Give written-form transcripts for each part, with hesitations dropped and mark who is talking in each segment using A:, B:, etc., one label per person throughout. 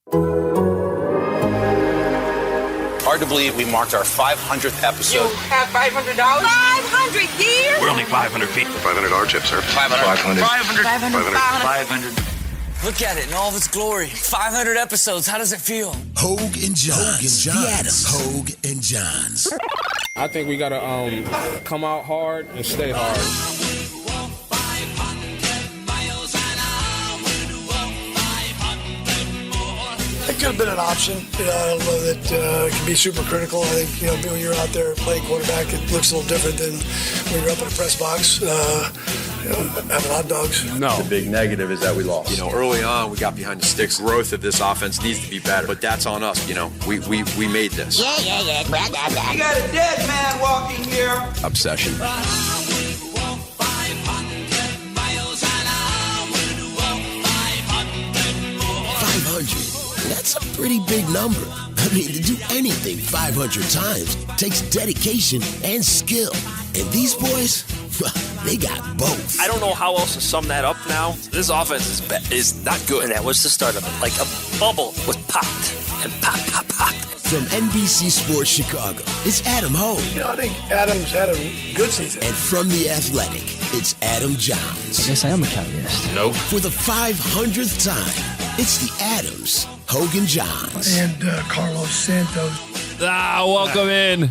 A: Hard to believe we marked our 500th episode.
B: You have $500? 500 years?
C: We're only 500 feet.
D: $500 chip, sir.
A: 500.
C: 500.
E: Look at it in all of its glory. 500 episodes. How does it feel?
F: Hoge and Jahns. The Adams. Hoge and Jahns.
G: I think we gotta come out hard and stay hard.
H: It could have been an option. I don't know that it can be super critical. I think, when you're out there playing quarterback, it looks a little different than when you're up in a press box, having hot dogs.
G: No.
D: The big negative is that we lost.
I: Early on, we got behind the sticks. Growth of this offense needs to be better, but that's on us. We made this.
B: Yeah. You got a dead man walking here.
I: Obsession.
F: 500. That's a pretty big number. I mean, to do anything 500 times takes dedication and skill. And these boys, they got both.
C: I don't know how else to sum that up now. This offense is not good.
E: And that was the start of it. Like a bubble was popped and pop.
F: From NBC Sports Chicago, it's Adam Hoge.
H: I think Adams had a good season.
F: And from The Athletic, it's Adam Jahns.
E: I guess I am a communist.
I: Nope.
F: For the 500th time, it's the Adams, Hoge and Jahns.
H: And Carlos Santos.
J: Welcome in.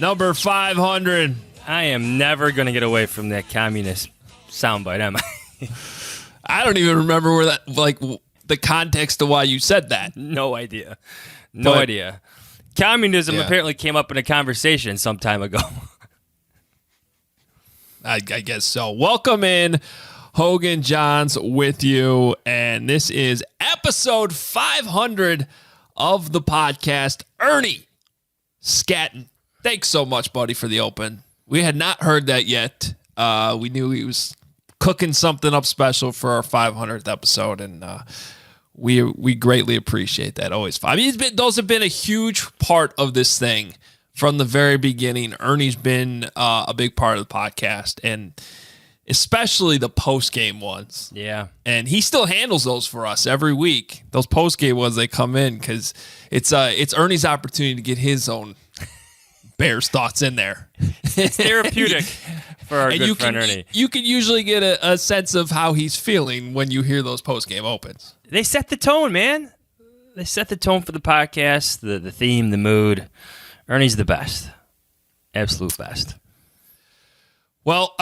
J: Number 500.
K: I am never going to get away from that communist soundbite, am I?
J: I don't even remember where that, the context of why you said that.
K: No idea. No idea. Communism apparently came up in a conversation some time ago.
J: I guess so. Welcome in, Hoge and Jahns with you, and this is episode 500 of the podcast. Ernie Scatton, thanks so much, buddy, for the open. We had not heard that yet. We knew he was cooking something up special for our 500th episode, and we greatly appreciate that. Always fun. I mean, those have been a huge part of this thing from the very beginning. Ernie's been a big part of the podcast, and especially the post-game ones.
K: Yeah.
J: And he still handles those for us every week. Those post-game ones, they come in because it's Ernie's opportunity to get his own Bears thoughts in there.
K: It's therapeutic for our good friend Ernie.
J: You can usually get a sense of how he's feeling when you hear those post-game opens.
K: They set the tone, man. They set the tone for the podcast, the theme, the mood. Ernie's the best. Absolute best.
J: Well,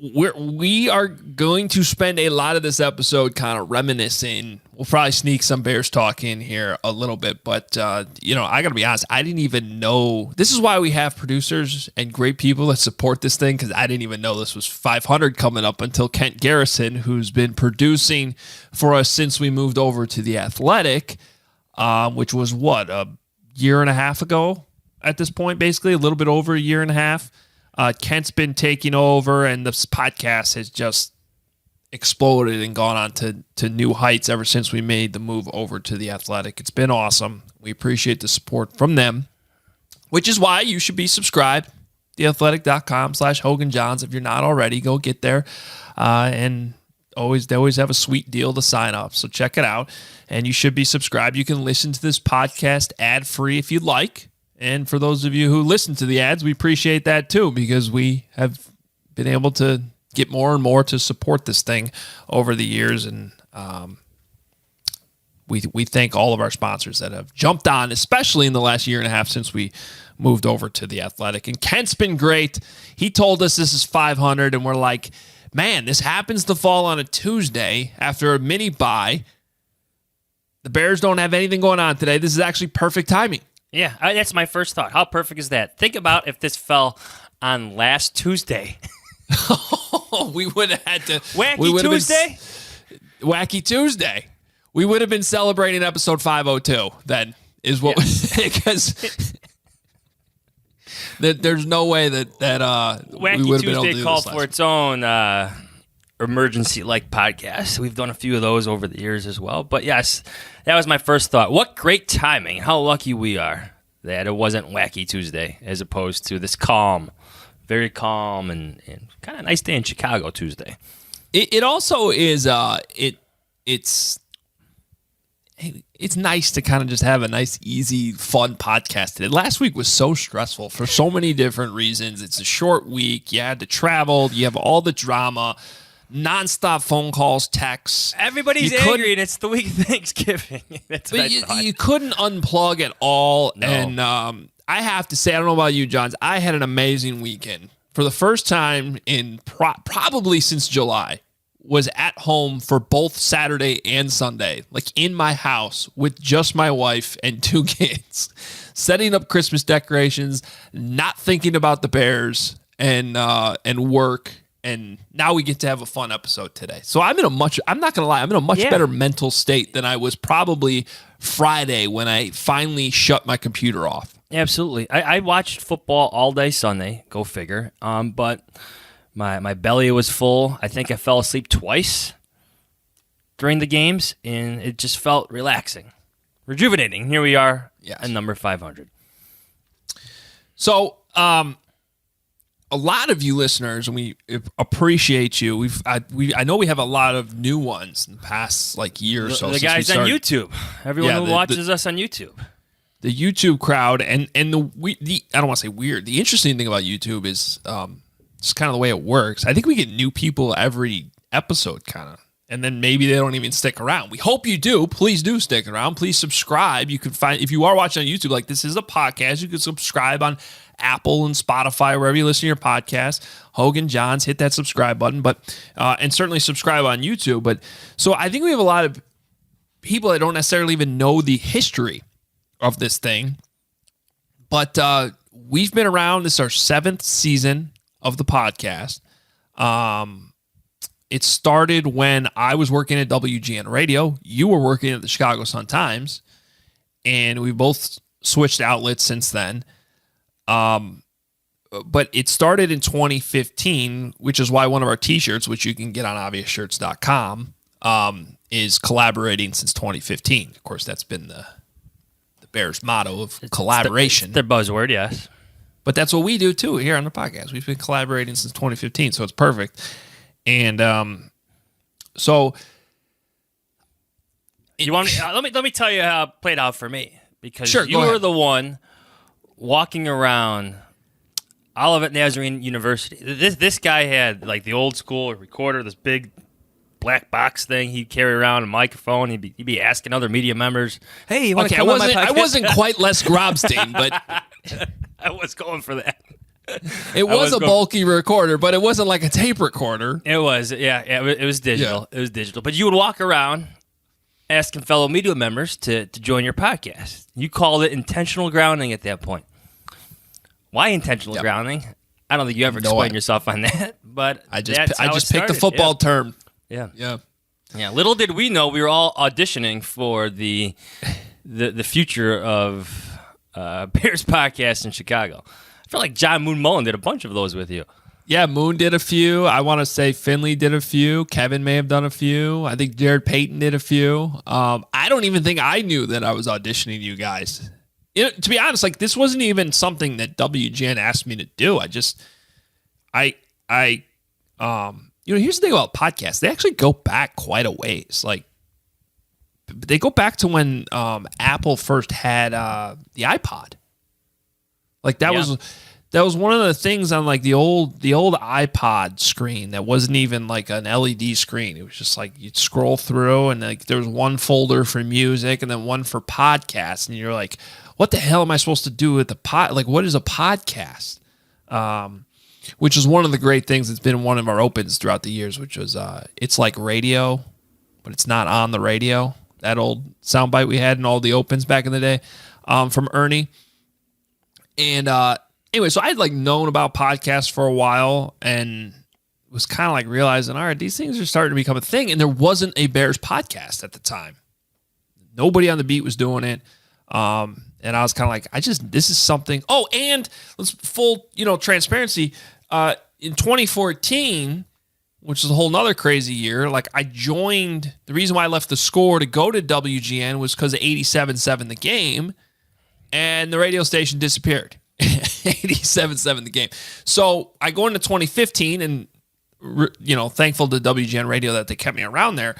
J: we are going to spend a lot of this episode kind of reminiscing. We'll probably sneak some Bears talk in here a little bit, but I got to be honest, I didn't even know. This is why we have producers and great people that support this thing, because I didn't even know this was 500 coming up until Kent Garrison, who's been producing for us since we moved over to The Athletic, which was a year and a half ago at this point, basically a little bit over a year and a half. Kent's been taking over, and this podcast has just exploded and gone on to new heights ever since we made the move over to The Athletic. It's been awesome. We appreciate the support from them, which is why you should be subscribed. theathletic.com/HoganJahns. If you're not already, go get there. And they always have a sweet deal to sign up. So check it out. And you should be subscribed. You can listen to this podcast ad-free if you'd like. And for those of you who listen to the ads, we appreciate that too, because we have been able to get more and more to support this thing over the years. And we thank all of our sponsors that have jumped on, especially in the last year and a half since we moved over to The Athletic. And Kent's been great. He told us this is 500, and we're like, man, this happens to fall on a Tuesday after a mini bye. The Bears don't have anything going on today. This is actually perfect timing.
K: Yeah, that's my first thought. How perfect is that? Think about if this fell on last Tuesday.
J: We would have had to...
K: Wacky Tuesday?
J: Wacky Tuesday. We would have been celebrating episode 502 then, is what because there's no way that
K: Wacky
J: we would have been able to do
K: Tuesday called
J: this
K: for its own emergency-like podcast. We've done a few of those over the years as well. But yes, that was my first thought. What great timing. How lucky we are that it wasn't Wacky Tuesday as opposed to this very calm and kind of nice day in Chicago Tuesday.
J: It also is it's nice to kind of just have a nice, easy, fun podcast today. Last week was so stressful for so many different reasons. It's a short week. You had to travel. You have all the drama, nonstop phone calls, texts.
K: Everybody's angry, and it's the week of Thanksgiving. That's what I thought.
J: You couldn't unplug at all.
K: No.
J: And I have to say, I don't know about you, Johns, I had an amazing weekend. For the first time in probably since July, was at home for both Saturday and Sunday, like in my house with just my wife and 2 kids, setting up Christmas decorations, not thinking about the Bears and work. And now we get to have a fun episode today. So I'm not going to lie, I'm in a much better mental state than I was probably Friday when I finally shut my computer off.
K: Absolutely. I watched football all day Sunday, go figure. But my belly was full. I think I fell asleep twice during the games, and it just felt relaxing, rejuvenating. Here we are at number 500.
J: So, a lot of you listeners, and we appreciate you. I know we have a lot of new ones in the past year or so.
K: The guys on YouTube, everyone who watches us on YouTube,
J: the YouTube crowd, and I don't want to say weird. The interesting thing about YouTube is it's kind of the way it works. I think we get new people every episode, kind of, and then maybe they don't even stick around. We hope you do. Please do stick around. Please subscribe. You can find, if you are watching on YouTube, this is a podcast, you can subscribe on Apple and Spotify, wherever you listen to your podcast. Hoge Jahns, hit that subscribe button, and certainly subscribe on YouTube. But so I think we have a lot of people that don't necessarily even know the history of this thing. But we've been around. This is our 7th season of the podcast. It started when I was working at WGN Radio. You were working at the Chicago Sun-Times, and we both switched outlets since then. But it started in 2015, which is why one of our t-shirts, which you can get on obviousshirts.com, is collaborating since 2015. Of course, that's been the Bears motto of collaboration.
K: It's their buzzword, yes.
J: But that's what we do, too, here on the podcast. We've been collaborating since 2015, so it's perfect. And so...
K: You want let me tell you how it played out for me. Because
J: sure,
K: you were the one walking around Olivet Nazarene University. This guy had the old school recorder, this big black box thing he'd carry around, a microphone. He'd be asking other media members, "Hey, you want to come on my podcast?"
J: I wasn't quite Les Grobstein, but
K: I was going for that.
J: It was a bulky recorder, but it wasn't like a tape recorder.
K: It was, it was digital. Yeah. It was digital. But you would walk around asking fellow media members to join your podcast. You called it intentional grounding at that point. Why intentional grounding? I don't think you ever explained yourself on that, but
J: I just picked the football term.
K: Yeah. Little did we know we were all auditioning for the future of Bears podcast in Chicago. I feel like John Moon Mullen did a bunch of those with you.
J: Yeah, Moon did a few. I want to say Finley did a few. Kevin may have done a few. I think Jared Payton did a few. I don't even think I knew that I was auditioning you guys. To be honest, this wasn't even something that WGN asked me to do. Here's the thing about podcasts. They actually go back quite a ways. They go back to when Apple first had the iPod. That was one of the things on the old iPod screen that wasn't even an LED screen. It was just you'd scroll through and there was one folder for music and then one for podcasts, and you're like, what the hell am I supposed to do with the pod? What is a podcast? Which is one of the great things that's been one of our opens throughout the years, which was it's like radio, but it's not on the radio. That old soundbite we had in all the opens back in the day from Ernie. And anyway, so I had known about podcasts for a while and was kind of realizing, all right, these things are starting to become a thing. And there wasn't a Bears podcast at the time. Nobody on the beat was doing it. And I was kind of this is something. Oh, and let's full, transparency. In 2014, which is a whole nother crazy year, I joined, the reason why I left the Score to go to WGN was because of 87.7 The Game, and the radio station disappeared. 87.7 The Game. So I go into 2015 and, thankful to WGN Radio that they kept me around there.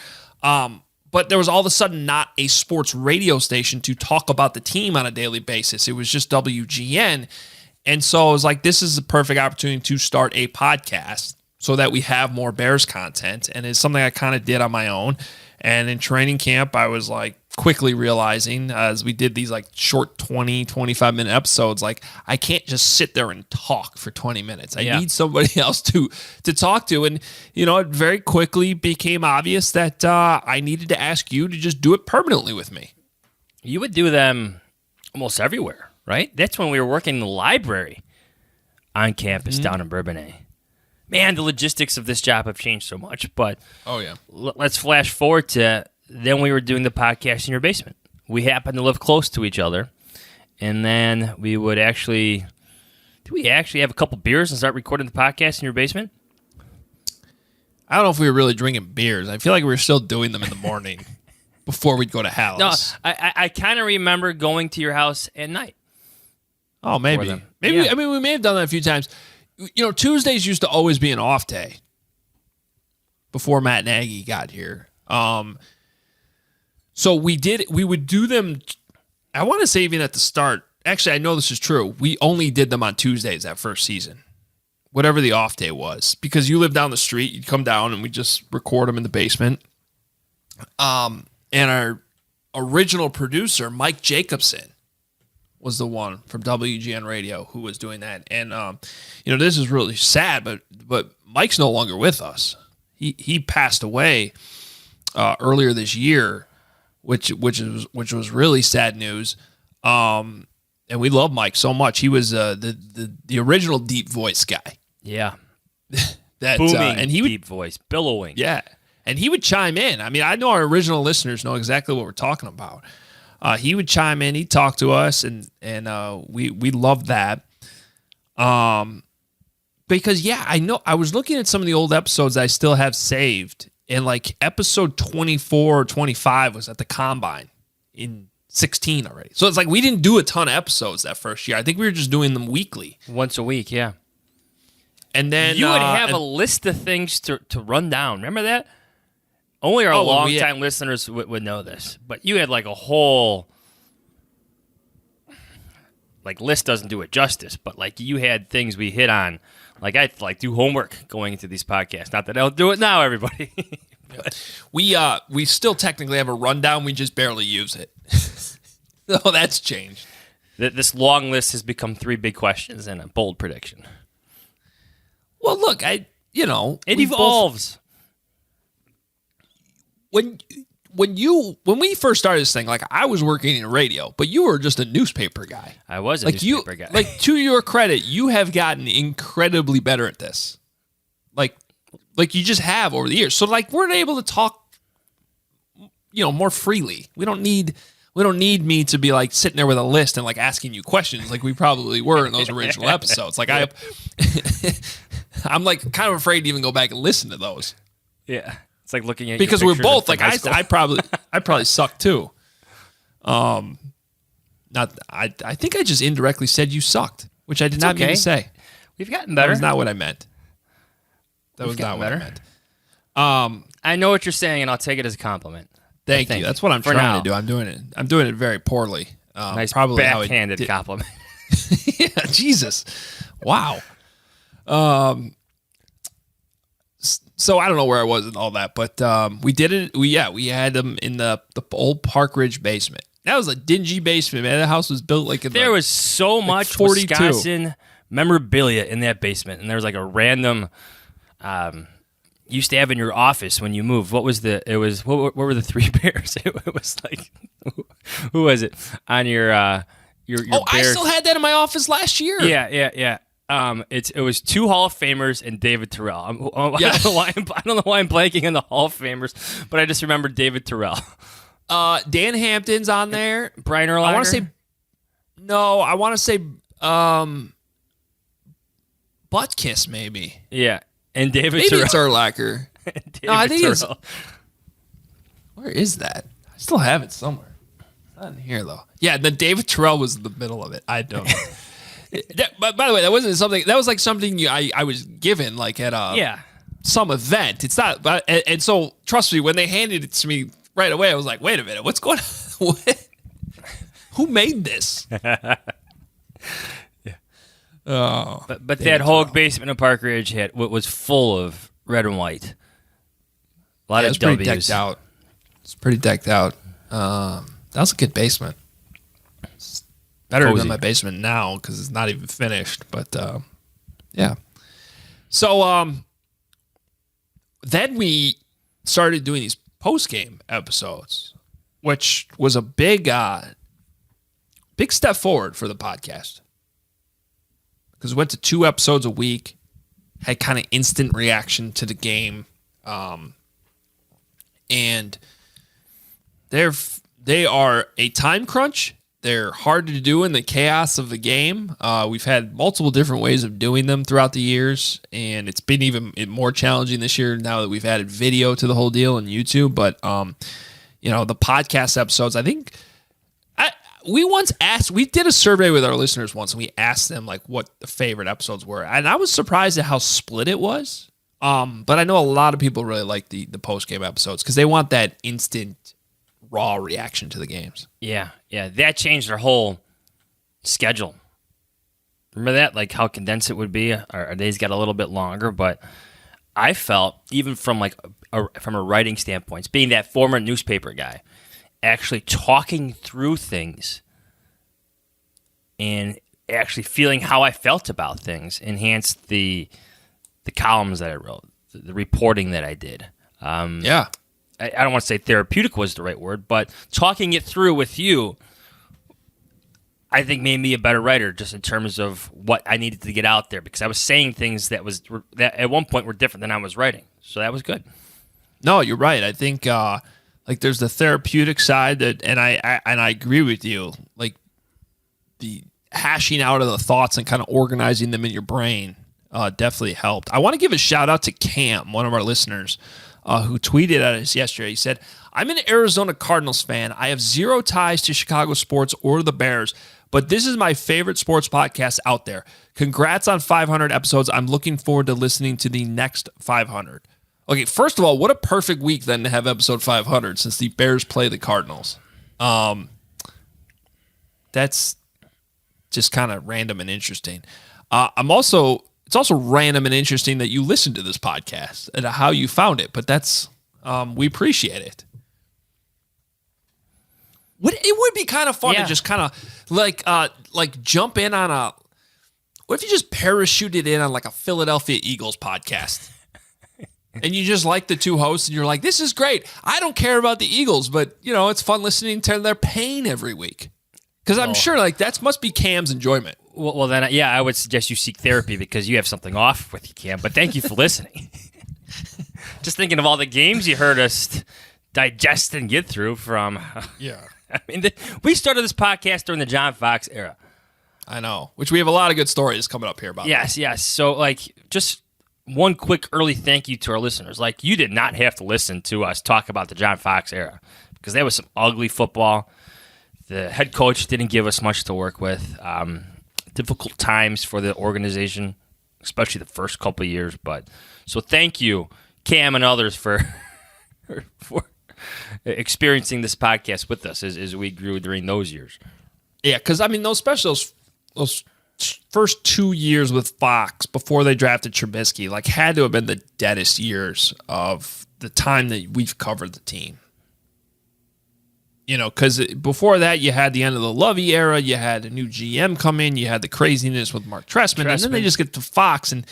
J: but there was all of a sudden not a sports radio station to talk about the team on a daily basis. It was just WGN. And so I was like, this is the perfect opportunity to start a podcast so that we have more Bears content. And it's something I kind of did on my own. And in training camp, I was like quickly realizing as we did these like short 20, 25 minute episodes, like I can't just sit there and talk for 20 minutes. I need somebody else to talk to. And, you know, it very quickly became obvious that I needed to ask you to just do it permanently with me.
K: You would do them almost everywhere, right? That's when we were working in the library on campus down in Bourbonnais. Man, the logistics of this job have changed so much. But let's flash forward to then we were doing the podcast in your basement. We happened to live close to each other. And then we would have a couple beers and start recording the podcast in your basement?
J: I don't know if we were really drinking beers. I feel like we were still doing them in the morning before we'd go to Hallis.
K: No, I kind of remember going to your house at night.
J: Oh, maybe. Maybe. I mean, we may have done that a few times. You know, Tuesdays used to always be an off day before Matt Nagy got here. So we would do them, I want to say even at the start. Actually, I know this is true. We only did them on Tuesdays that first season, whatever the off day was, because you live down the street. You'd come down and we just record them in the basement. And our original producer, Mike Jacobson, was the one from WGN Radio who was doing that. And, you know, this is really sad, but Mike's no longer with us. He passed away earlier this year, which was really sad news. And we love Mike so much. He was the original deep voice guy.
K: Yeah.
J: That
K: booming
J: and he would,
K: deep voice, billowing.
J: Yeah. And he would chime in. I mean, I know our original listeners know exactly what we're talking about. He would chime in. He'd talk to us, and we loved that. Because I know I was looking at some of the old episodes I still have saved, and like episode 24 or 25 was at the Combine in 16 already. So it's like we didn't do a ton of episodes that first year. I think we were just doing them weekly,
K: once a week. Yeah.
J: And then
K: you would have a list of things to run down. Remember that? Only our long-time listeners would know this. But you had like a whole, like, list doesn't do it justice, but like you had things we hit on. Like I like do homework going into these podcasts. Not that I'll do it now, everybody.
J: We still technically have a rundown. We just barely use it. So that's changed.
K: This long list has become 3 big questions and a bold prediction.
J: Well, look, it
K: evolves.
J: When we first started this thing, like I was working in radio, but you were just a newspaper guy.
K: I was a newspaper guy.
J: Like to your credit, you have gotten incredibly better at this. Like you just have over the years. So like we're able to talk, more freely. We don't need me to be like sitting there with a list and like asking you questions like we probably were in those original episodes. Like I'm like kind of afraid to even go back and listen to those.
K: Yeah. It's like looking at
J: because we're both like I probably suck too. I think I just indirectly said you sucked, which I did not mean to say.
K: We've gotten better.
J: That was not what I meant. That was not what I meant.
K: I know what you're saying, and I'll take it as a compliment.
J: Thank you. That's what I'm trying to do. I'm doing it very poorly.
K: Nice
J: probably
K: backhanded compliment.
J: Yeah, Jesus. Wow. So I don't know where I was and all that, but we did it. We had them in the old Park Ridge basement. That was a dingy basement, man. That house was built like in
K: there was so much
J: 42.
K: Wisconsin memorabilia in that basement, and there was like a random. You used to have in your office when you moved. What was what were the 3 bears? It was like who was it on your
J: I still had that in my office last year.
K: Yeah. It was 2 Hall of Famers and David Terrell. I don't know why I'm blanking on the Hall of Famers, but I just remember David Terrell.
J: Dan Hampton's on there.
K: Brian Urlacher.
J: I want to say Butt Kiss maybe.
K: Yeah, and David
J: maybe
K: Terrell.
J: It's Urlacher. No, I think it's. Where is that? I still have it somewhere. It's not in here though. Yeah, then David Terrell was in the middle of it. I don't know. But by the way, that wasn't something. That was like something I was given like at some event. It's not. And so trust me, when they handed it to me right away. I was like, wait a minute, what's going on? What? Who made this? Oh,
K: but that Hoge basement in Park Ridge was full of red and white. A lot of
J: pretty
K: W's.
J: decked out. It's pretty decked out. That was a good basement. It's better
K: Cozy.
J: than my basement now because it's not even finished. But yeah. So then we started doing these post-game episodes, which was a big step forward for the podcast. Because we went to 2 episodes a week, had kind of instant reaction to the game. And they are a time crunch. They're hard to do in the chaos of the game. We've had multiple different ways of doing them throughout the years, and it's been even more challenging this year now that we've added video to the whole deal on YouTube. But the podcast episodes, I think we did a survey with our listeners once, and we asked them like what the favorite episodes were, and I was surprised at how split it was. But I know a lot of people really like the post game episodes because they want that instant raw reaction to the games.
K: Yeah. That changed our whole schedule. Remember that? Like how condensed it would be. Our days got a little bit longer, but I felt even from from a writing standpoint, being that former newspaper guy, actually talking through things and actually feeling how I felt about things enhanced the columns that I wrote, the reporting that I did.
J: Yeah.
K: I don't want to say therapeutic was the right word, but talking it through with you, I think made me a better writer just in terms of what I needed to get out there because I was saying things that at one point were different than I was writing. So that was good.
J: No, you're right. I think there's the therapeutic side and I agree with you. Like the hashing out of the thoughts and kind of organizing them in your brain definitely helped. I want to give a shout out to Cam, one of our listeners, who tweeted at us yesterday. He said, I'm an Arizona Cardinals fan. I have zero ties to Chicago sports or the Bears, but this is my favorite sports podcast out there. Congrats on 500 episodes. I'm looking forward to listening to the next 500. Okay, first of all, what a perfect week then to have episode 500 since the Bears play the Cardinals. That's just kind of random and interesting. It's also random and interesting that you listen to this podcast and how you found it, but that's we appreciate it. It would be kind of fun to just kind of like jump in on what if you just parachuted in on like a Philadelphia Eagles podcast? And you just like the 2 hosts and you're like, this is great. I don't care about the Eagles, but it's fun listening to their pain every week. Because I'm sure like that must be Cam's enjoyment.
K: Well, then, I would suggest you seek therapy because you have something off with you, Cam. But thank you for listening. Just thinking of all the games you heard us digest and get through from.
J: Yeah.
K: I mean, we started this podcast during the John Fox era.
J: I know, which we have a lot of good stories coming up here about.
K: Yes. So, just one quick early thank you to our listeners. You did not have to listen to us talk about the John Fox era because there was some ugly football. The head coach didn't give us much to work with. Difficult times for the organization, especially the first couple of years. But so thank you, Cam and others, for experiencing this podcast with us as we grew during those years.
J: Yeah, because those first 2 years with Fox before they drafted Trubisky, had to have been the deadest years of the time that we've covered the team. Because before that, you had the end of the Lovey era, you had a new GM come in, you had the craziness with Mark Trestman, and then they just get to Fox, and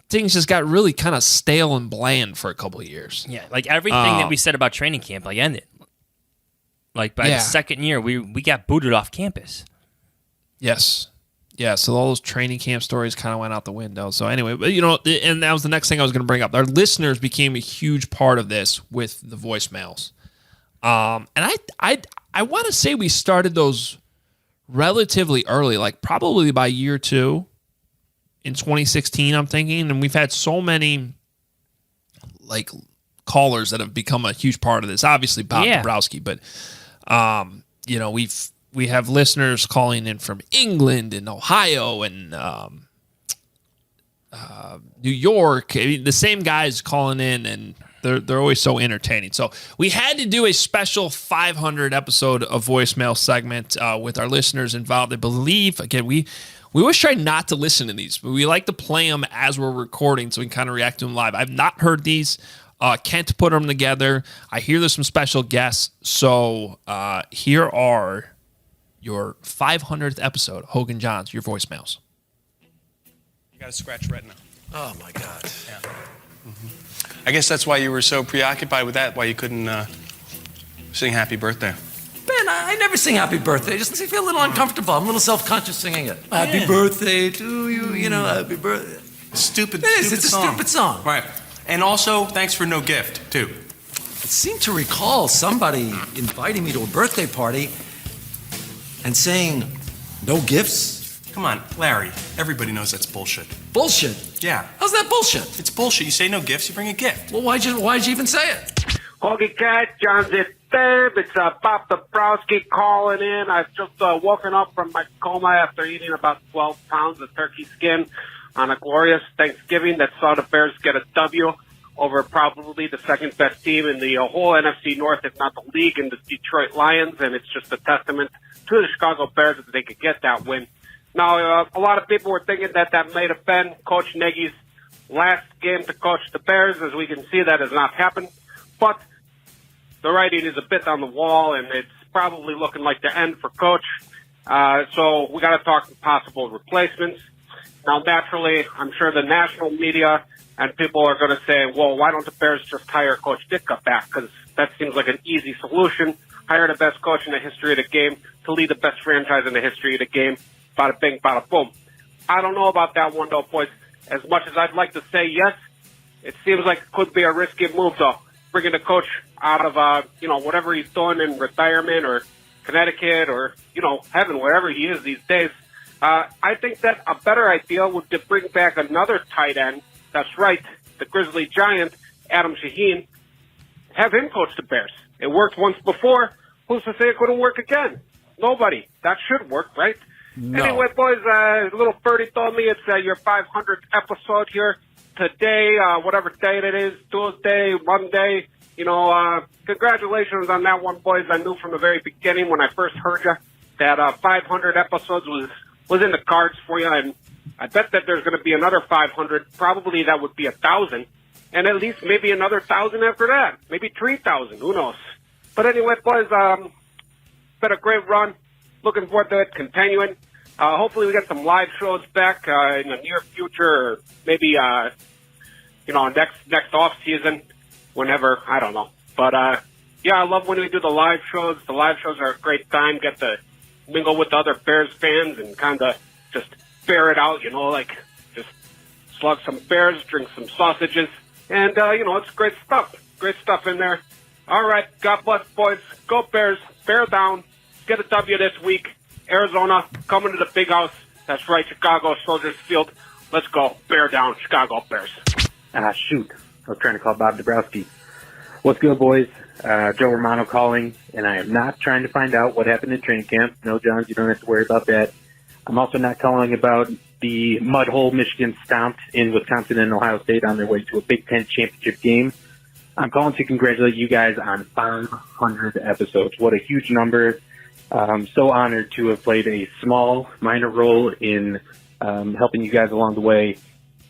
J: things just got really kind of stale and bland for a couple of years.
K: Yeah, everything that we said about training camp, ended. By the second year, we got booted off campus.
J: Yes. Yeah, so all those training camp stories kind of went out the window. So anyway, but and that was the next thing I was going to bring up. Our listeners became a huge part of this with the voicemails. And I want to say we started those relatively early, probably by year 2 in 2016, I'm thinking. And we've had so many callers that have become a huge part of this. Obviously Bob Dabrowski, but we have listeners calling in from England and Ohio and New York. I mean, the same guys calling in, and They're always so entertaining. So we had to do a special 500 episode of voicemail segment with our listeners involved. I believe, again, we always try not to listen to these, but we like to play them as we're recording so we can kind of react to them live. I've not heard these. Kent put them together. I hear there's some special guests. So here are your 500th episode, Hoge Jahns, your voicemails.
L: You got a scratch retina.
M: Oh, my God.
L: Yeah. I guess that's why you were so preoccupied with that, why you couldn't sing happy birthday.
M: Man, I never sing happy birthday. It just makes me feel a little uncomfortable. I'm a little self-conscious singing it. Happy birthday to you, happy birthday.
L: Stupid
M: It's a
L: song.
M: stupid song.
L: Right. And also, thanks for no gift, too.
M: I seem to recall somebody inviting me to a birthday party and saying, no gifts?
L: Come on, Larry. Everybody knows that's bullshit.
M: Bullshit?
L: Yeah.
M: How's that bullshit?
L: It's bullshit. You say no gifts, you bring a gift.
M: Well, why'd you even say it?
N: Hoge Jahns, it's Dave. It's Bob Dabrowski calling in. I've just woken up from my coma after eating about 12 pounds of turkey skin on a glorious Thanksgiving that saw the Bears get a W over probably the second best team in the whole NFC North, if not the league, in the Detroit Lions. And it's just a testament to the Chicago Bears that they could get that win. Now, a lot of people were thinking that might have been Coach Nagy's last game to coach the Bears. As we can see, that has not happened. But the writing is a bit on the wall, and it's probably looking like the end for Coach. So we got to talk possible replacements. Now, naturally, I'm sure the national media and people are going to say, well, why don't the Bears just hire Coach Ditka back? Because that seems like an easy solution. Hire the best coach in the history of the game to lead the best franchise in the history of the game. Bada bing, bada boom. I don't know about that one, though, boys. As much as I'd like to say yes, it seems like it could be a risky move, though. Bringing the coach out of, whatever he's doing in retirement or Connecticut or, heaven, wherever he is these days. I think that a better idea would be to bring back another tight end. That's right, the Grizzly Giant, Adam Shaheen. Have him coach the Bears. It worked once before. Who's to say it couldn't work again? Nobody. That should work, right? No. Anyway, boys, little birdie told me it's your 500th episode here today, whatever day it is, Tuesday, Monday. Congratulations on that one, boys. I knew from the very beginning when I first heard you that 500 episodes was in the cards for you, and I bet that there's going to be another 500. Probably that would be 1,000, and at least maybe another 1,000 after that, maybe 3,000. Who knows? But anyway, boys, been a great run. Looking forward to it continuing. Hopefully we get some live shows back in the near future, or maybe next off season, whenever, I don't know. But yeah, I love when we do the live shows. The live shows are a great time. Get to mingle with other Bears fans and kind of just bear it out, just slug some Bears, drink some sausages, and it's great stuff. Great stuff in there. All right, God bless, boys. Go Bears. Bear down. Get a W this week. Arizona coming to the big house. That's right, Chicago, Soldiers Field. Let's go. Bear down, Chicago Bears.
O: Shoot. I was trying to call Bob Dabrowski. What's good, boys? Joe Romano calling, and I am not trying to find out what happened in training camp. No, Johns, you don't have to worry about that. I'm also not calling about the mud hole Michigan stomped in Wisconsin and Ohio State on their way to a Big Ten championship game. I'm calling to congratulate you guys on 500 episodes. What a huge number. So honored to have played a small, minor role in helping you guys along the way.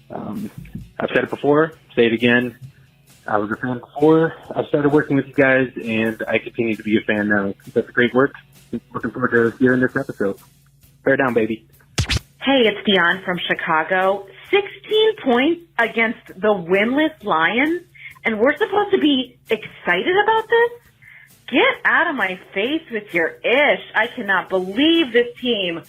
O: I've said it before, say it again. I was a fan before I started working with you guys, and I continue to be a fan now. That's great work. Looking forward to hearing this episode. Bear down, baby.
P: Hey, it's Dion from Chicago. 16 points against the winless Lions, and we're supposed to be excited about this? Get out of my face with your ish. I cannot believe this team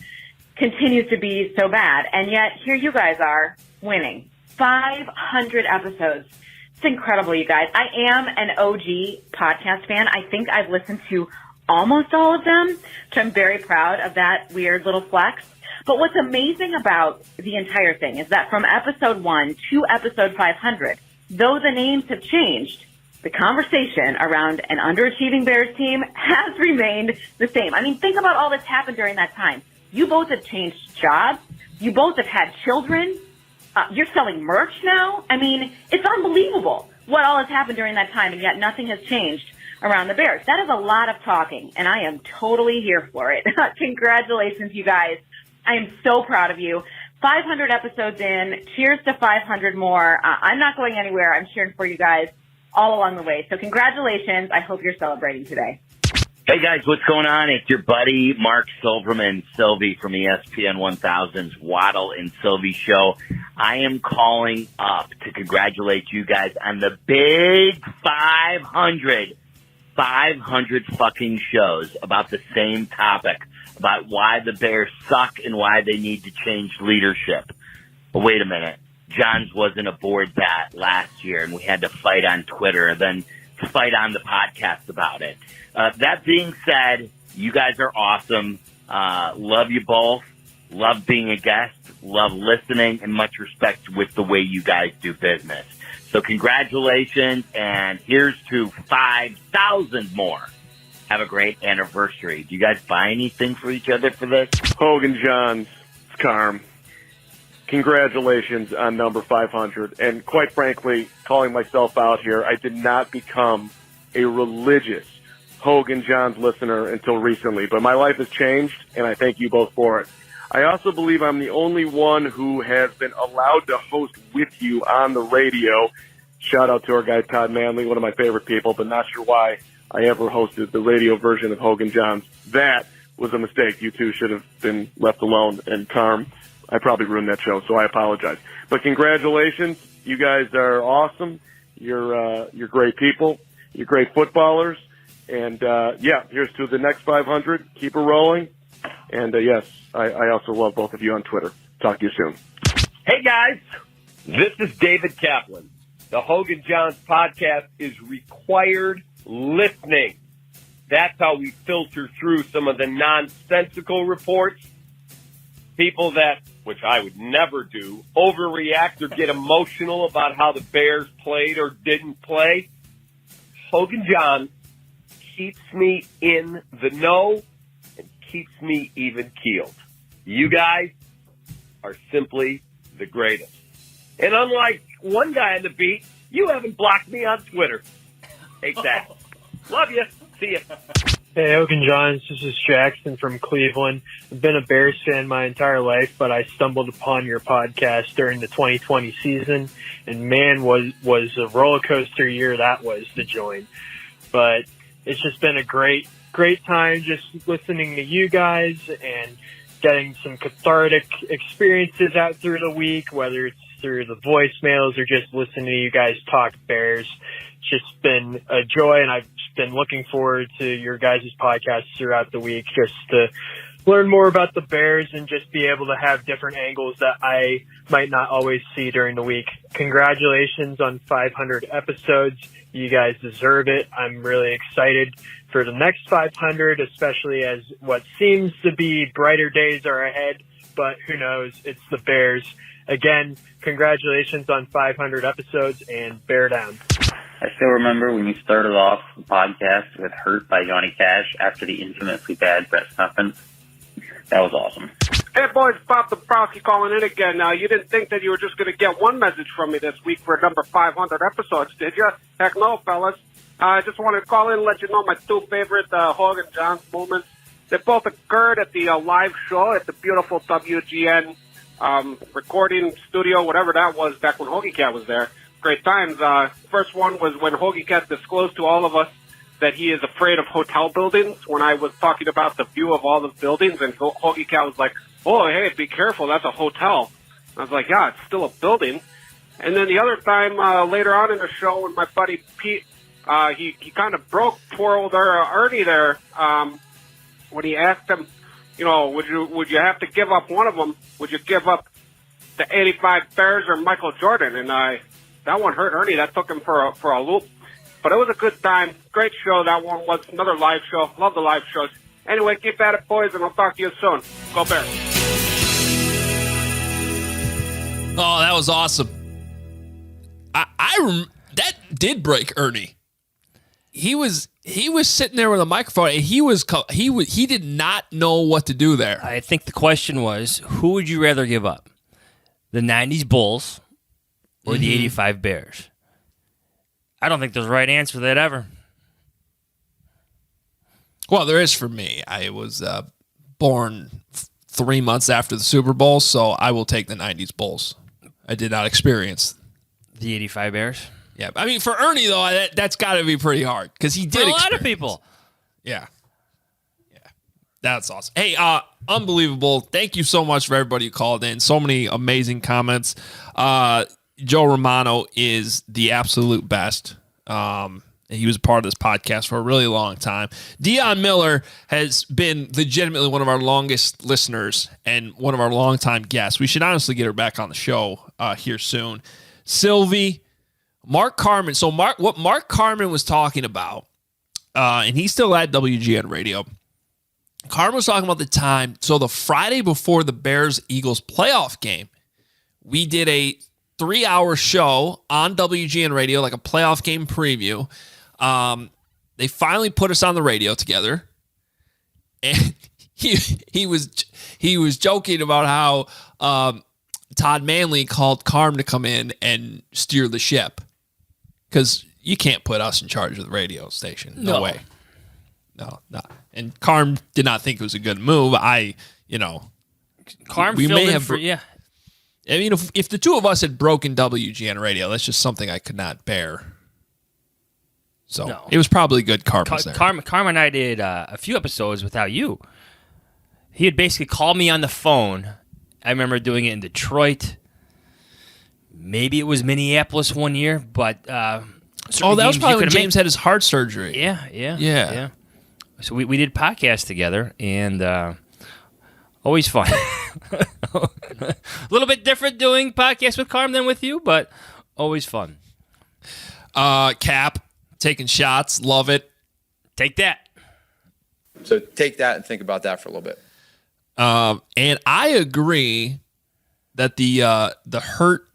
P: continues to be so bad, and yet here you guys are winning. 500 episodes. It's incredible, you guys. I am an OG podcast fan. I think I've listened to almost all of them, so I'm very proud of that weird little flex. But what's amazing about the entire thing is that from episode 1 to episode 500, though the names have changed, the conversation around an underachieving Bears team has remained the same. I mean, think about all that's happened during that time. You both have changed jobs. You both have had children. You're selling merch now. I mean, it's unbelievable. what all has happened during that time, and yet nothing has changed around the Bears. That is a lot of talking, and I am totally here for it. Congratulations, you guys. I am so proud of you. 500 episodes in. Cheers to 500 more. I'm not going anywhere. I'm cheering for you guys all along the way. So congratulations. I hope you're celebrating today.
Q: Hey, guys, what's going on? It's your buddy Mark Silverman, Sylvie from ESPN 1000's Waddle and Sylvie show. I am calling up to congratulate you guys on the big 500 fucking shows about the same topic, about why the Bears suck and why they need to change leadership. But wait a minute. Johns wasn't aboard that last year, and we had to fight on Twitter and then fight on the podcast about it. That being said, you guys are awesome. Love you both. Love being a guest. Love listening, and much respect with the way you guys do business. So congratulations, and here's to 5,000 more. Have a great anniversary. Do you guys buy anything for each other for this?
R: Hoge Jahns, it's Carm. Congratulations on number 500. And quite frankly, calling myself out here, I did not become a religious Hoge Jahns listener until recently. But my life has changed, and I thank you both for it. I also believe I'm the only one who has been allowed to host with you on the radio. Shout out to our guy Todd Manley, one of my favorite people, but not sure why I ever hosted the radio version of Hoge Jahns. That was a mistake. You two should have been left alone. And Carm, I probably ruined that show, so I apologize. But congratulations. You guys are awesome. You're great people. You're great footballers. And, yeah, here's to the next 500. Keep it rolling. And, yes, I also love both of you on Twitter. Talk to you soon.
S: Hey, guys. This is David Kaplan. The Hoge Jahns podcast is required listening. That's how we filter through some of the nonsensical reports. People that, which I would never do, overreact or get emotional about how the Bears played or didn't play. Hoge Jahns keeps me in the know and keeps me even keeled. You guys are simply the greatest. And unlike one guy on the beat, you haven't blocked me on Twitter. Exactly. Love you. See ya.
T: Hey, Hoge Jahns, this is Jackson from Cleveland. I've been a Bears fan my entire life, but I stumbled upon your podcast during the 2020 season, and man, was a roller coaster year that was to join. But it's just been a great time just listening to you guys and getting some cathartic experiences out through the week, whether it's through the voicemails or just listening to you guys talk Bears. It's just been a joy, and I've been looking forward to your guys' podcasts throughout the week just to learn more about the Bears and just be able to have different angles that I might not always see during the week. Congratulations on 500 episodes. You guys deserve it. I'm really excited for the next 500, especially as what seems to be brighter days are ahead, but who knows? It's the Bears. Again, congratulations on 500 episodes, and bear down.
U: I still remember when you started off the podcast with Hurt by Johnny Cash after the infamously bad press conference. That was awesome.
N: Hey, boys, Bob Dabrowski calling in again. Now, you didn't think that you were just going to get one message from me this week for number 500 episodes, did you? Heck no, fellas. I just wanted to call in and let you know my two favorite Hoge Jahns moments. They both occurred at the live show at the beautiful WGN recording studio, whatever that was, back when Hoagie Cat was there. Great times. First one was when Hoagie Cat disclosed to all of us that he is afraid of hotel buildings when I was talking about the view of all the buildings, and Hoagie Cat was like, oh, hey, be careful, that's a hotel. I was like, yeah, it's still a building. And then the other time, later on in the show, when my buddy Pete, he kind of broke poor old Ernie there, when he asked him, you know, would you have to give up one of them? Would you give up the 85 Bears or Michael Jordan? And that one hurt Ernie. That took him for a loop. But it was a good time. Great show. That one was another live show. Love the live shows. Anyway, keep at it, boys, and I'll talk to you soon. Go Bears.
J: Oh, that was awesome. That did break Ernie. He was sitting there with a microphone, and he did not know what to do there.
K: I think the question was, who would you rather give up? The 90s Bulls or the 85 Bears? I don't think there's a right answer to that ever.
J: Well, there is for me. I was born 3 months after the Super Bowl, so I will take the 90s Bulls. I did not experience
K: the 85 Bears.
J: Yeah, I mean, for Ernie, though, that's got to be pretty hard because he did
K: for a lot of people.
J: Yeah. That's awesome. Hey, unbelievable. Thank you so much for everybody who called in. So many amazing comments. Joe Romano is the absolute best. He was a part of this podcast for a really long time. Dion Miller has been legitimately one of our longest listeners and one of our longtime guests. We should honestly get her back on the show here soon. Sylvie, Mark Carmen. So what Mark Carmen was talking about, and he's still at WGN Radio. Carmen was talking about the time. So the Friday before the Bears-Eagles playoff game, we did a 3-hour show on WGN Radio, like a playoff game preview. They finally put us on the radio together, and he was joking about how Todd Manley called Carm to come in and steer the ship because you can't put us in charge of the radio station. No way. No. And Carm did not think it was a good move.
K: Carm
J: we
K: filled
J: may
K: in
J: have.
K: For, yeah.
J: I mean, if the two of us had broken WGN Radio, that's just something I could not bear. So it was probably good. Carm was there.
K: Carm and I did a few episodes without you. He had basically called me on the phone. I remember doing it in Detroit. Maybe it was Minneapolis one year, but
J: that was probably when James had his heart surgery.
K: Yeah. So we did podcasts together, and always fun. A little bit different doing podcasts with Carm than with you, but always fun.
J: Cap, taking shots, love it.
K: Take that.
I: So take that and think about that for a little bit.
J: And I agree that the hurt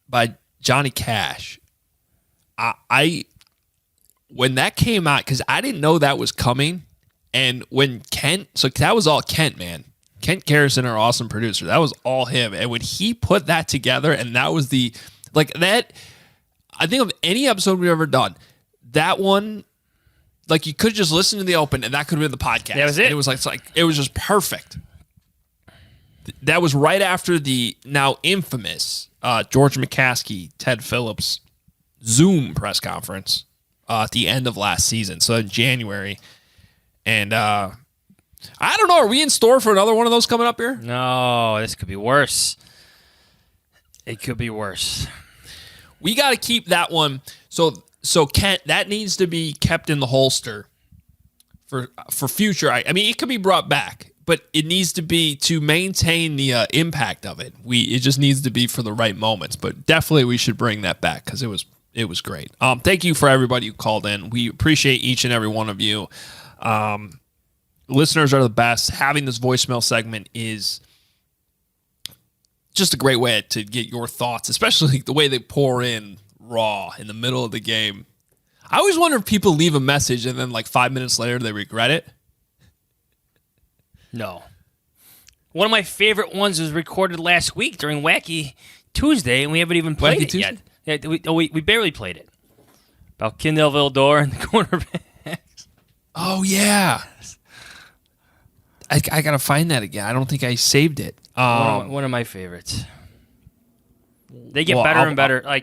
J: by Johnny Cash, when that came out, because I didn't know that was coming, and when so that was all Kent, man. Kent Garrison, our awesome producer, that was all him. And when he put that together, and that was that, I think of any episode we've ever done, that one, like you could just listen to the open, and that could have been the podcast.
K: That was it.
J: And it was just perfect. That was right after the now infamous George McCaskey, Ted Phillips Zoom press conference at the end of last season, so in January. And I don't know, are we in store for another one of those coming up here?
K: No, this could be worse. It could be worse.
J: We got to keep that one. So Kent, that needs to be kept in the holster for future. I mean, it could be brought back, but it needs to be to maintain the impact of it. It just needs to be for the right moments. But definitely, we should bring that back because it was great. Thank you for everybody who called in. We appreciate each and every one of you. Listeners are the best. Having this voicemail segment is just a great way to get your thoughts, especially the way they pour in raw in the middle of the game. I always wonder if people leave a message and then like 5 minutes later they regret it.
K: No. One of my favorite ones was recorded last week during Wacky Tuesday, and we haven't even played it yet. Yeah, we barely played it. About Kendall Vildor and the cornerbacks.
J: Oh, yeah. I got to find that again. I don't think I saved it.
K: One of my favorites. They get better and better.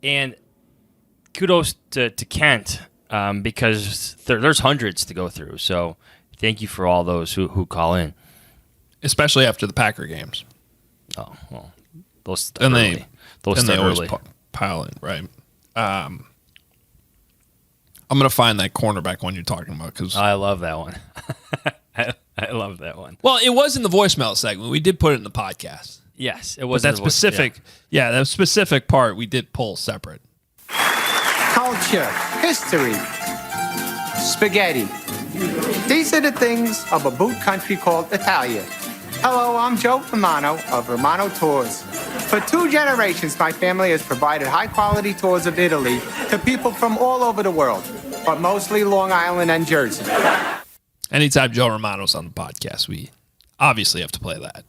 K: And kudos to Kent because there's hundreds to go through. So thank you for all those who call in.
J: Especially after the Packer games.
K: Oh, well. Those
J: early.
K: They
J: always
K: early.
J: pile in, right? I'm going to find that cornerback one you're talking about. Cause
K: I love that one. I love that one.
J: Well, it was in the voicemail segment. We did put it in the podcast.
K: Yes, it was.
J: But that specific, that specific part we did pull separate.
A: Culture, history, spaghetti. These are the things of a boot country called Italia. Hello, I'm Joe Romano of Romano Tours. For 2 generations, my family has provided high-quality tours of Italy to people from all over the world, but mostly Long Island and Jersey.
J: Anytime Joe Romano's on the podcast, we obviously have to play that.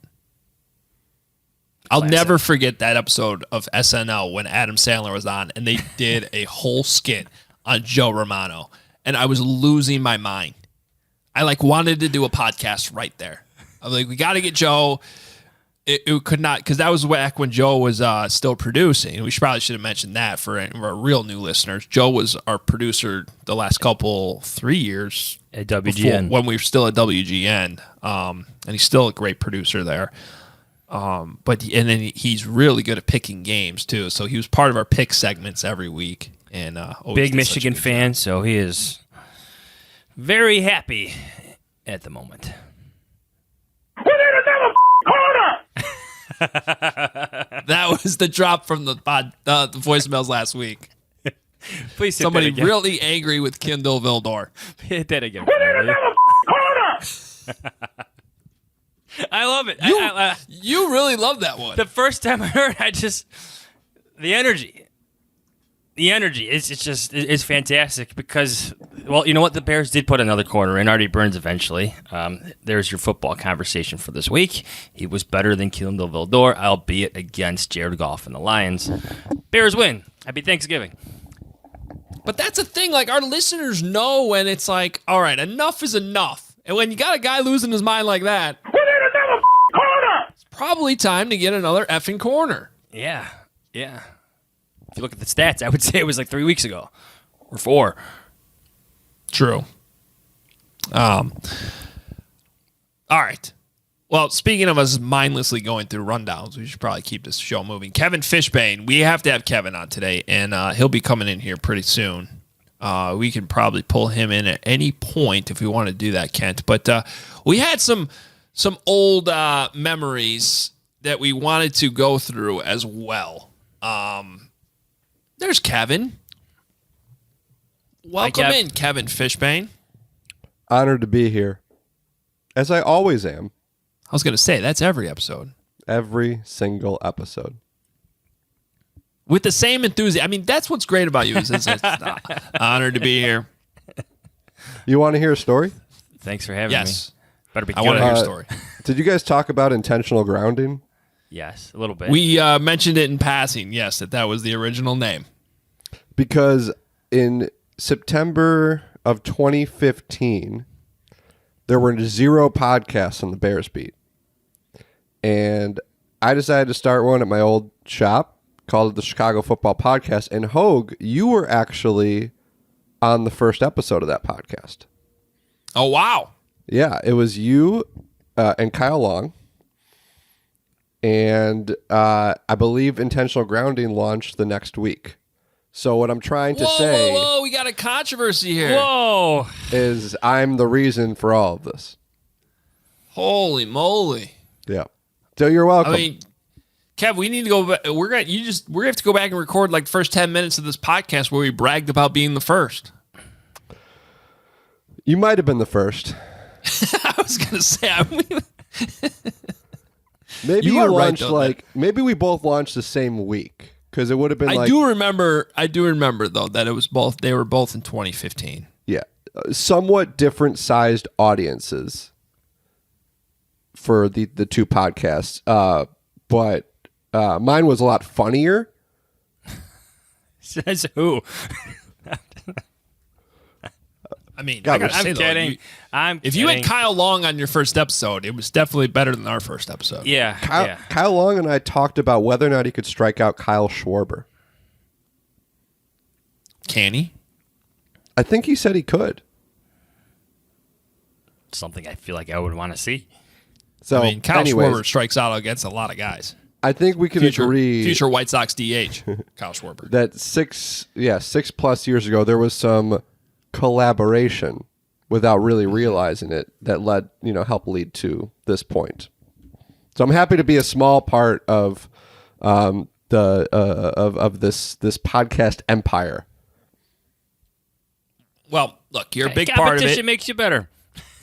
J: I'll never forget that episode of SNL when Adam Sandler was on and they did a whole skit on Joe Romano, and I was losing my mind. I wanted to do a podcast right there. I was like, we got to get Joe. It could not, because that was back when Joe was still producing. We probably should have mentioned that for our real new listeners. Joe was our producer the last 3 years
K: at WGN
J: when we were still at WGN, and he's still a great producer there. And then he's really good at picking games too. So he was part of our pick segments every week. And
K: big Michigan fan, so he is very happy at the moment.
J: That was the drop from the voicemails last week.
K: Please hit
J: somebody
K: that again.
J: really angry with Kendall Vildor.
K: Hit that again. I love it.
J: You really love that one.
K: The first time I heard, the energy. It's fantastic because, well, you know what? The Bears did put another corner in, Artie Burns eventually. There's your football conversation for this week. He was better than Kendall Vildor, albeit against Jared Goff and the Lions. Bears win. Happy Thanksgiving.
J: But that's the thing. Our listeners know when it's like, all right, enough is enough. And when you got a guy losing his mind like that, it's probably time to get another effing corner.
K: Yeah. If you look at the stats, I would say it was 3 weeks ago or 4.
J: True. All right. Well, speaking of us mindlessly going through rundowns, we should probably keep this show moving. Kevin Fishbane, we have to have Kevin on today, and he'll be coming in here pretty soon. We can probably pull him in at any point if we want to do that, Kent. But we had some old memories that we wanted to go through as well. There's Kevin. Welcome in, Kevin Fishbane.
G: Honored to be here, as I always am.
J: I was going to say, that's every episode.
G: Every single episode.
J: With the same enthusiasm. I mean, that's what's great about you. Is it's honored to be here.
G: You want to hear a story?
K: Thanks for having me.
J: Yes.
K: Better be good.
J: I want to hear a story.
G: Did you guys talk about intentional grounding?
K: Yes, a little bit.
J: We mentioned it in passing, yes, that was the original name.
G: Because in September of 2015, there were 0 podcasts on the Bears beat. And I decided to start one at my old shop, called it the Chicago Football Podcast. And Hoge, you were actually on the first episode of that podcast.
J: Oh, wow.
G: Yeah, it was you and Kyle Long. And I believe intentional grounding launched the next week. So what I'm trying to say...
J: Whoa, we got a controversy here.
K: Whoa.
G: Is I'm the reason for all of this.
J: Holy moly.
G: Yeah. So you're welcome.
J: I mean, Kev, we need to go back. We're going to have to go back and record the first 10 minutes of this podcast where we bragged about being the first.
G: You might have been the first.
J: I was going to say...
G: Maybe you launched maybe we both launched the same week because it would have been.
J: I do remember though that it was both. They were both in 2015.
G: Yeah, somewhat different sized audiences for the 2 podcasts, but mine was a lot funnier.
K: Says who?
J: I mean,
K: I'm kidding.
J: If you had Kyle Long on your first episode, it was definitely better than our first episode.
K: Yeah.
G: Kyle Long and I talked about whether or not he could strike out Kyle Schwarber.
J: Can he?
G: I think he said he could.
K: Something I feel like I would want to see.
J: So, I mean, Kyle Schwarber strikes out against a lot of guys.
G: I think we can agree.
J: Future White Sox DH, Kyle Schwarber.
G: That 6+ years ago, there was some collaboration without really realizing it that helped lead to this point. So I'm happy to be a small part of of this podcast empire.
J: Well, look, you're a big part of it.
K: Competition makes you better.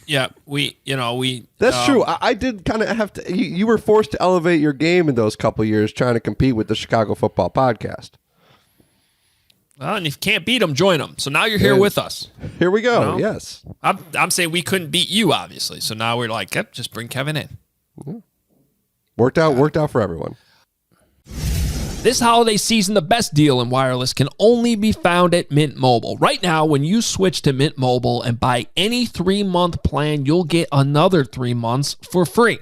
J: Yeah,
G: That's true. I did kind of have to. You were forced to elevate your game in those couple years trying to compete with the Chicago Football Podcast.
J: Well, and if you can't beat them, join them. So now you're here with us.
G: Here we go. Yes.
J: I'm saying we couldn't beat you, obviously. So now we're like, yep, just bring Kevin in.
G: Worked out for everyone.
J: This holiday season, the best deal in wireless can only be found at Mint Mobile. Right now, when you switch to Mint Mobile and buy any 3-month plan, you'll get another 3 months for free.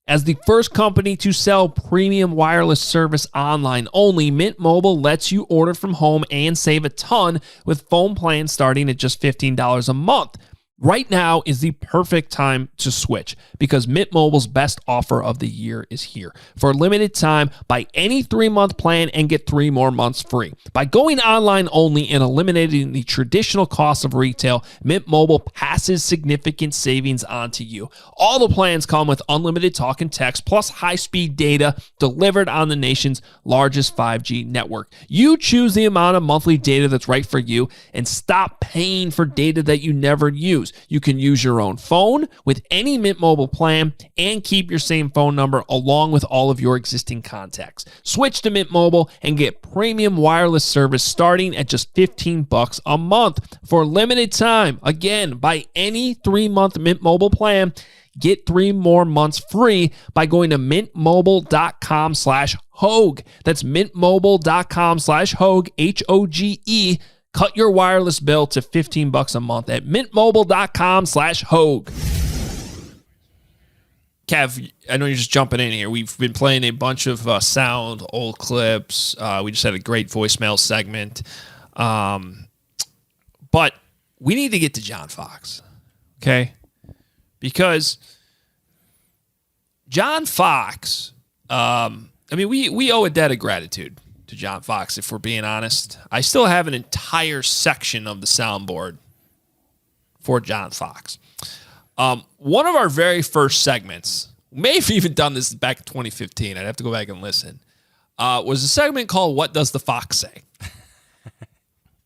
J: As the first company to sell premium wireless service online only, Mint Mobile lets you order from home and save a ton with phone plans starting at just $15 a month. Right now is the perfect time to switch because Mint Mobile's best offer of the year is here. For a limited time, buy any 3-month plan and get 3 more months free. By going online only and eliminating the traditional cost of retail, Mint Mobile passes significant savings on to you. All the plans come with unlimited talk and text plus high-speed data delivered on the nation's largest 5G network. You choose the amount of monthly data that's right for you and stop paying for data that you never use. You can use your own phone with any Mint Mobile plan and keep your same phone number along with all of your existing contacts. Switch to Mint Mobile and get premium wireless service starting at just $15 a month for a limited time. Again, buy any 3-month Mint Mobile plan. Get 3 more months free by going to mintmobile.com/Hoge. That's mintmobile.com/Hoge, Hoge. Cut your wireless bill to $15 a month at mintmobile.com/Hoge. Kev, I know you're just jumping in here. We've been playing a bunch of sound, old clips. We just had a great voicemail segment. But we need to get to John Fox, okay? Because John Fox, we owe a debt of gratitude to John Fox, if we're being honest. I still have an entire section of the soundboard for John Fox. One of our very first segments, may have even done this back in 2015, I'd have to go back and listen, was a segment called What Does the Fox Say?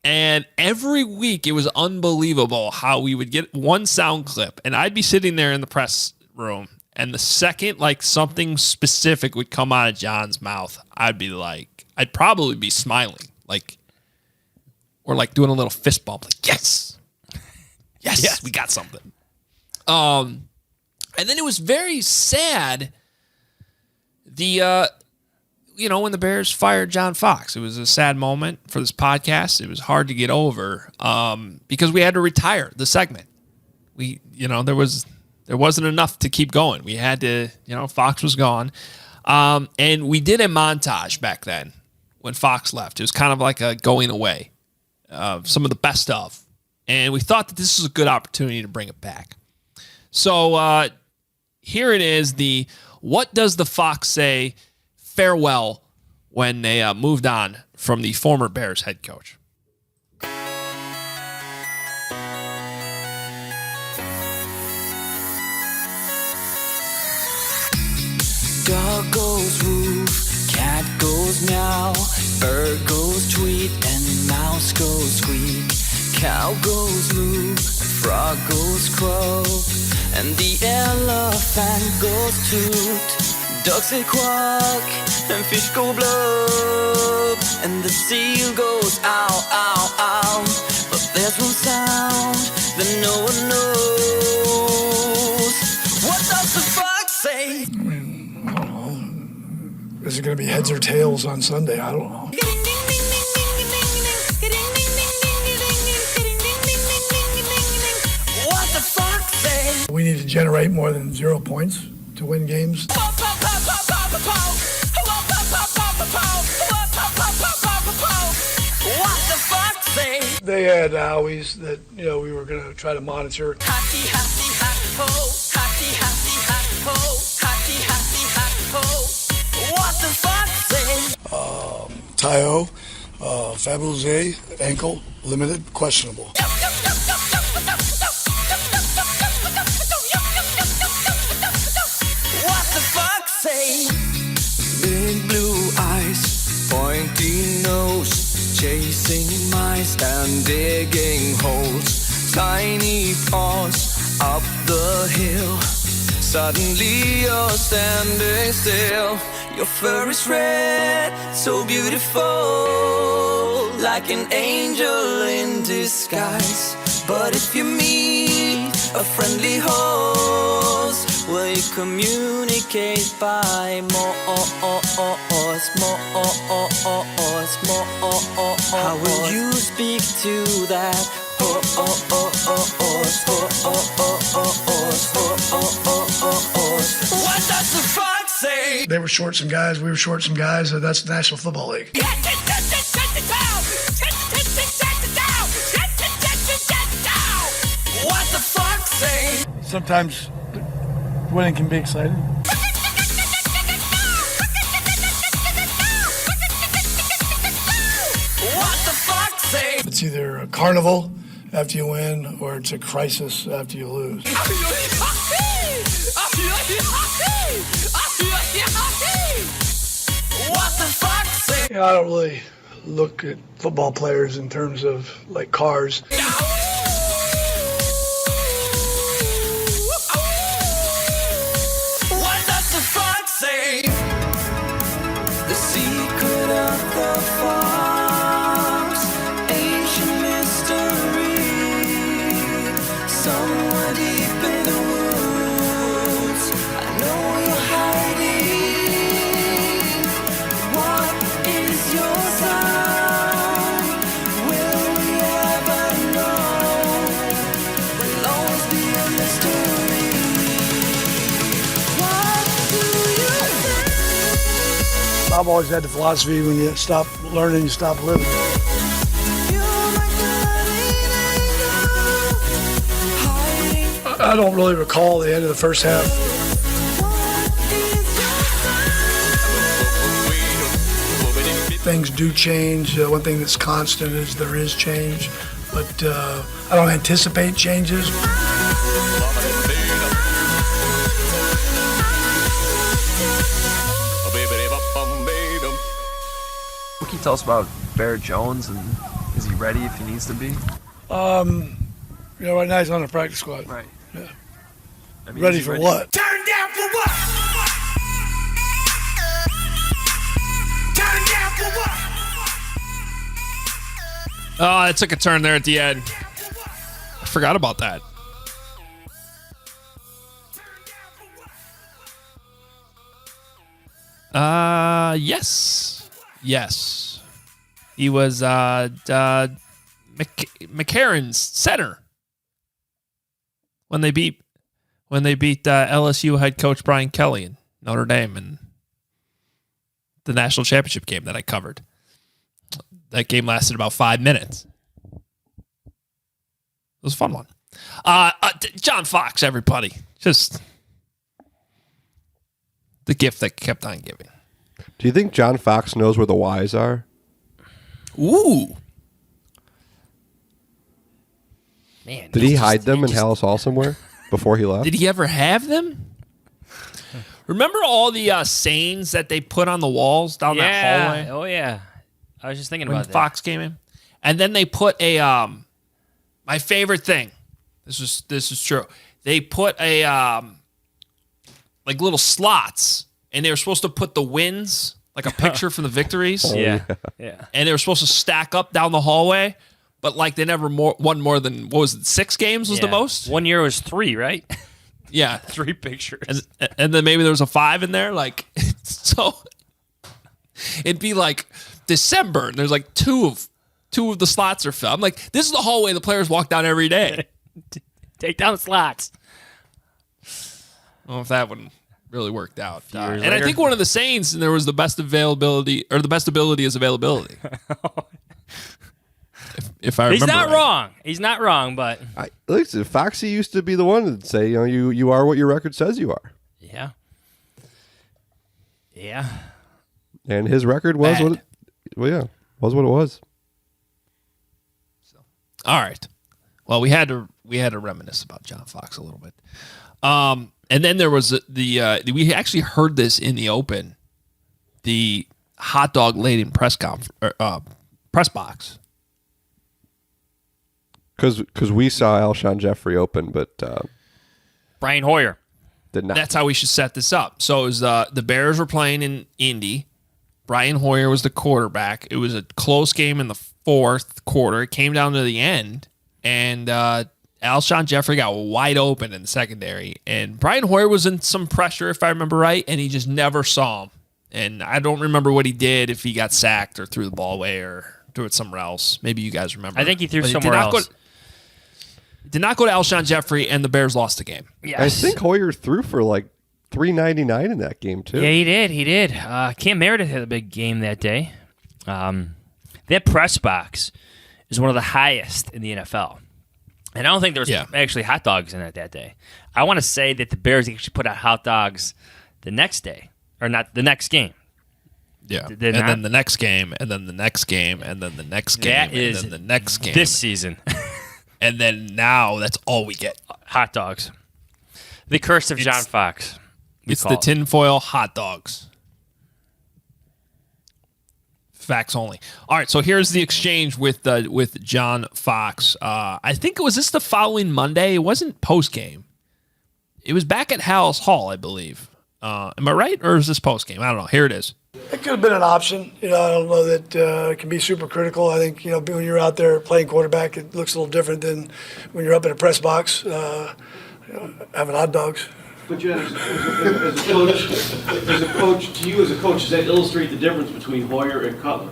J: And every week it was unbelievable how we would get one sound clip and I'd be sitting there in the press room and the second something specific would come out of John's mouth, I'd probably be smiling, or doing a little fist bump, yes, yes, we got something. And then it was very sad. When the Bears fired John Fox, it was a sad moment for this podcast. It was hard to get over because we had to retire the segment. There wasn't enough to keep going. We had to, Fox was gone. And we did a montage back then when Fox left. It was kind of like a going away, some of the best of. And we thought that this was a good opportunity to bring it back. So here it is, the What Does the Fox Say farewell when they moved on from the former Bears head coach.
D: Dog goes woof, cat goes meow, bird goes tweet, and mouse goes squeak. Cow goes moo, frog goes croak, and the elephant goes toot. Ducks say quack, and fish go blub, and the seal goes ow, ow, ow. But there's one sound that no one knows. What does the fox say?
H: I don't know. Is it going to be heads or tails on Sunday? I don't know.
D: What the fox say?
H: We need to generate more than 0 points to win games.
D: What the fuck say?
H: They had owies that, we were going to try to monitor.
D: Hatty, hatty, hat, ho. Hatty, hatty, hat, ho. Hatty, hatty, hat, ho. What the fuck say?
H: Tayo, Fabulousé, ankle, limited, questionable.
D: What the fuck say? Big blue eyes, pointy nose, chasing mice and digging holes. Tiny paws up the hill. Suddenly you're standing still. Your fur is red, so beautiful, like an angel in disguise. But if you meet a friendly horse, well, you communicate by How will you speak to that? What does the fox say?
H: They were short some guys. We were short some guys. That's the National Football League.
D: What the fox say?
H: Sometimes winning can be exciting.
D: What the fox say?
H: It's either a carnival after you win or it's a crisis after you lose.
D: What the fox say?
H: I don't really look at football players in terms of like cars.
D: What does the fox say? The secret of the fox, ancient mystery, somewhere deep in the woods. I know you're hiding. What is your sign? Will we ever know? Will always be a mystery. What do you think?
H: I've always had the philosophy when you stop learning, you stop living. I don't really recall the end of the first half. Things do change. One thing that's constant is there is change, but I don't anticipate changes.
B: What can you tell us about Bear Jones, and is he ready if he needs to be?
H: Right now he's on the practice squad.
B: Right.
H: Yeah.
B: I mean,
H: Ready
B: is he
H: for what?
D: Turn down for what? Turn down for what?
J: Oh, it took a turn there at the end. I forgot about that. Yes. He was McCarron's center when they beat LSU head coach Brian Kelly in Notre Dame in the national championship game that I covered. That game lasted about 5 minutes. It was a fun one. John Fox, everybody. Just the gift that kept on giving.
G: Do you think John Fox knows where the Y's are?
J: Ooh.
K: Man,
G: Did he hide them in Hallis Hall somewhere before he left?
J: Did he ever have them? Remember all the sayings that they put on the walls down that hallway?
K: Oh, yeah. I was just thinking
J: When
K: about that.
J: Fox came in. And then they put a my favorite thing. This is true. They put a like little slots, and they were supposed to put the wins, like a picture from the victories.
K: Yeah.
J: And they were supposed to stack up down the hallway, but like they never won more than, what was it, 6 games was the most?
K: 1 year was 3, right?
J: Yeah.
K: 3 pictures.
J: And then maybe there was a 5 in there. Like, so it'd be like December, and there's like two of the slots are filled. I'm like, this is the hallway the players walk down every day.
K: Take down slots.
J: I don't know if that one really worked out.
K: Years
J: And I
K: later.
J: think one of the sayings, and there was the best availability, or the best ability is availability. if I remember
K: He's not
J: right.
K: wrong. He's not wrong, but
G: Listen, Foxy used to be the one that say, you are what your record says you are.
K: yeah. Yeah.
G: And his record was what it was.
J: All right. Well, we had to reminisce about John Fox a little bit. And then there was we actually heard this in the open, the hot dog laden press box.
G: Because we saw Alshon Jeffrey open, but
K: Brian Hoyer
G: did not.
J: That's how we should set this up. So it was the Bears were playing in Indy. Brian Hoyer was the quarterback. It was a close game in the fourth quarter. It came down to the end, and Alshon Jeffrey got wide open in the secondary, and Brian Hoyer was in some pressure, if I remember right, and he just never saw him. And I don't remember what he did, if he got sacked or threw the ball away or threw it somewhere else. Maybe you guys remember.
K: I think he threw somewhere else.
J: Did not go to Alshon Jeffrey, and the Bears lost the game.
K: Yes.
G: I think Hoyer threw for like $399 in that game too.
K: Yeah, he did. Cam Meredith had a big game that day. That press box is one of the highest in the NFL. And I don't think there was actually hot dogs in it that day. I want to say that the Bears actually put out hot dogs the next day, or not the next game.
J: Yeah, then the next game, and then the next game, and then the next game,
K: That is
J: and then the next game.
K: This season.
J: And then now that's all we get.
K: Hot dogs. The curse of John Fox.
J: It's the tinfoil hot dogs. Facts only. All right, so here's the exchange with John Fox. I think was this the following Monday? It wasn't post game. It was back at Hallis Hall, I believe. Am I right, or is this post game? I don't know. Here it is.
H: It could have been an option. I don't know that it can be super critical. I think, when you're out there playing quarterback, it looks a little different than when you're up in a press box having hot dogs.
C: But you as a coach, does that illustrate the difference between Hoyer and Cutler?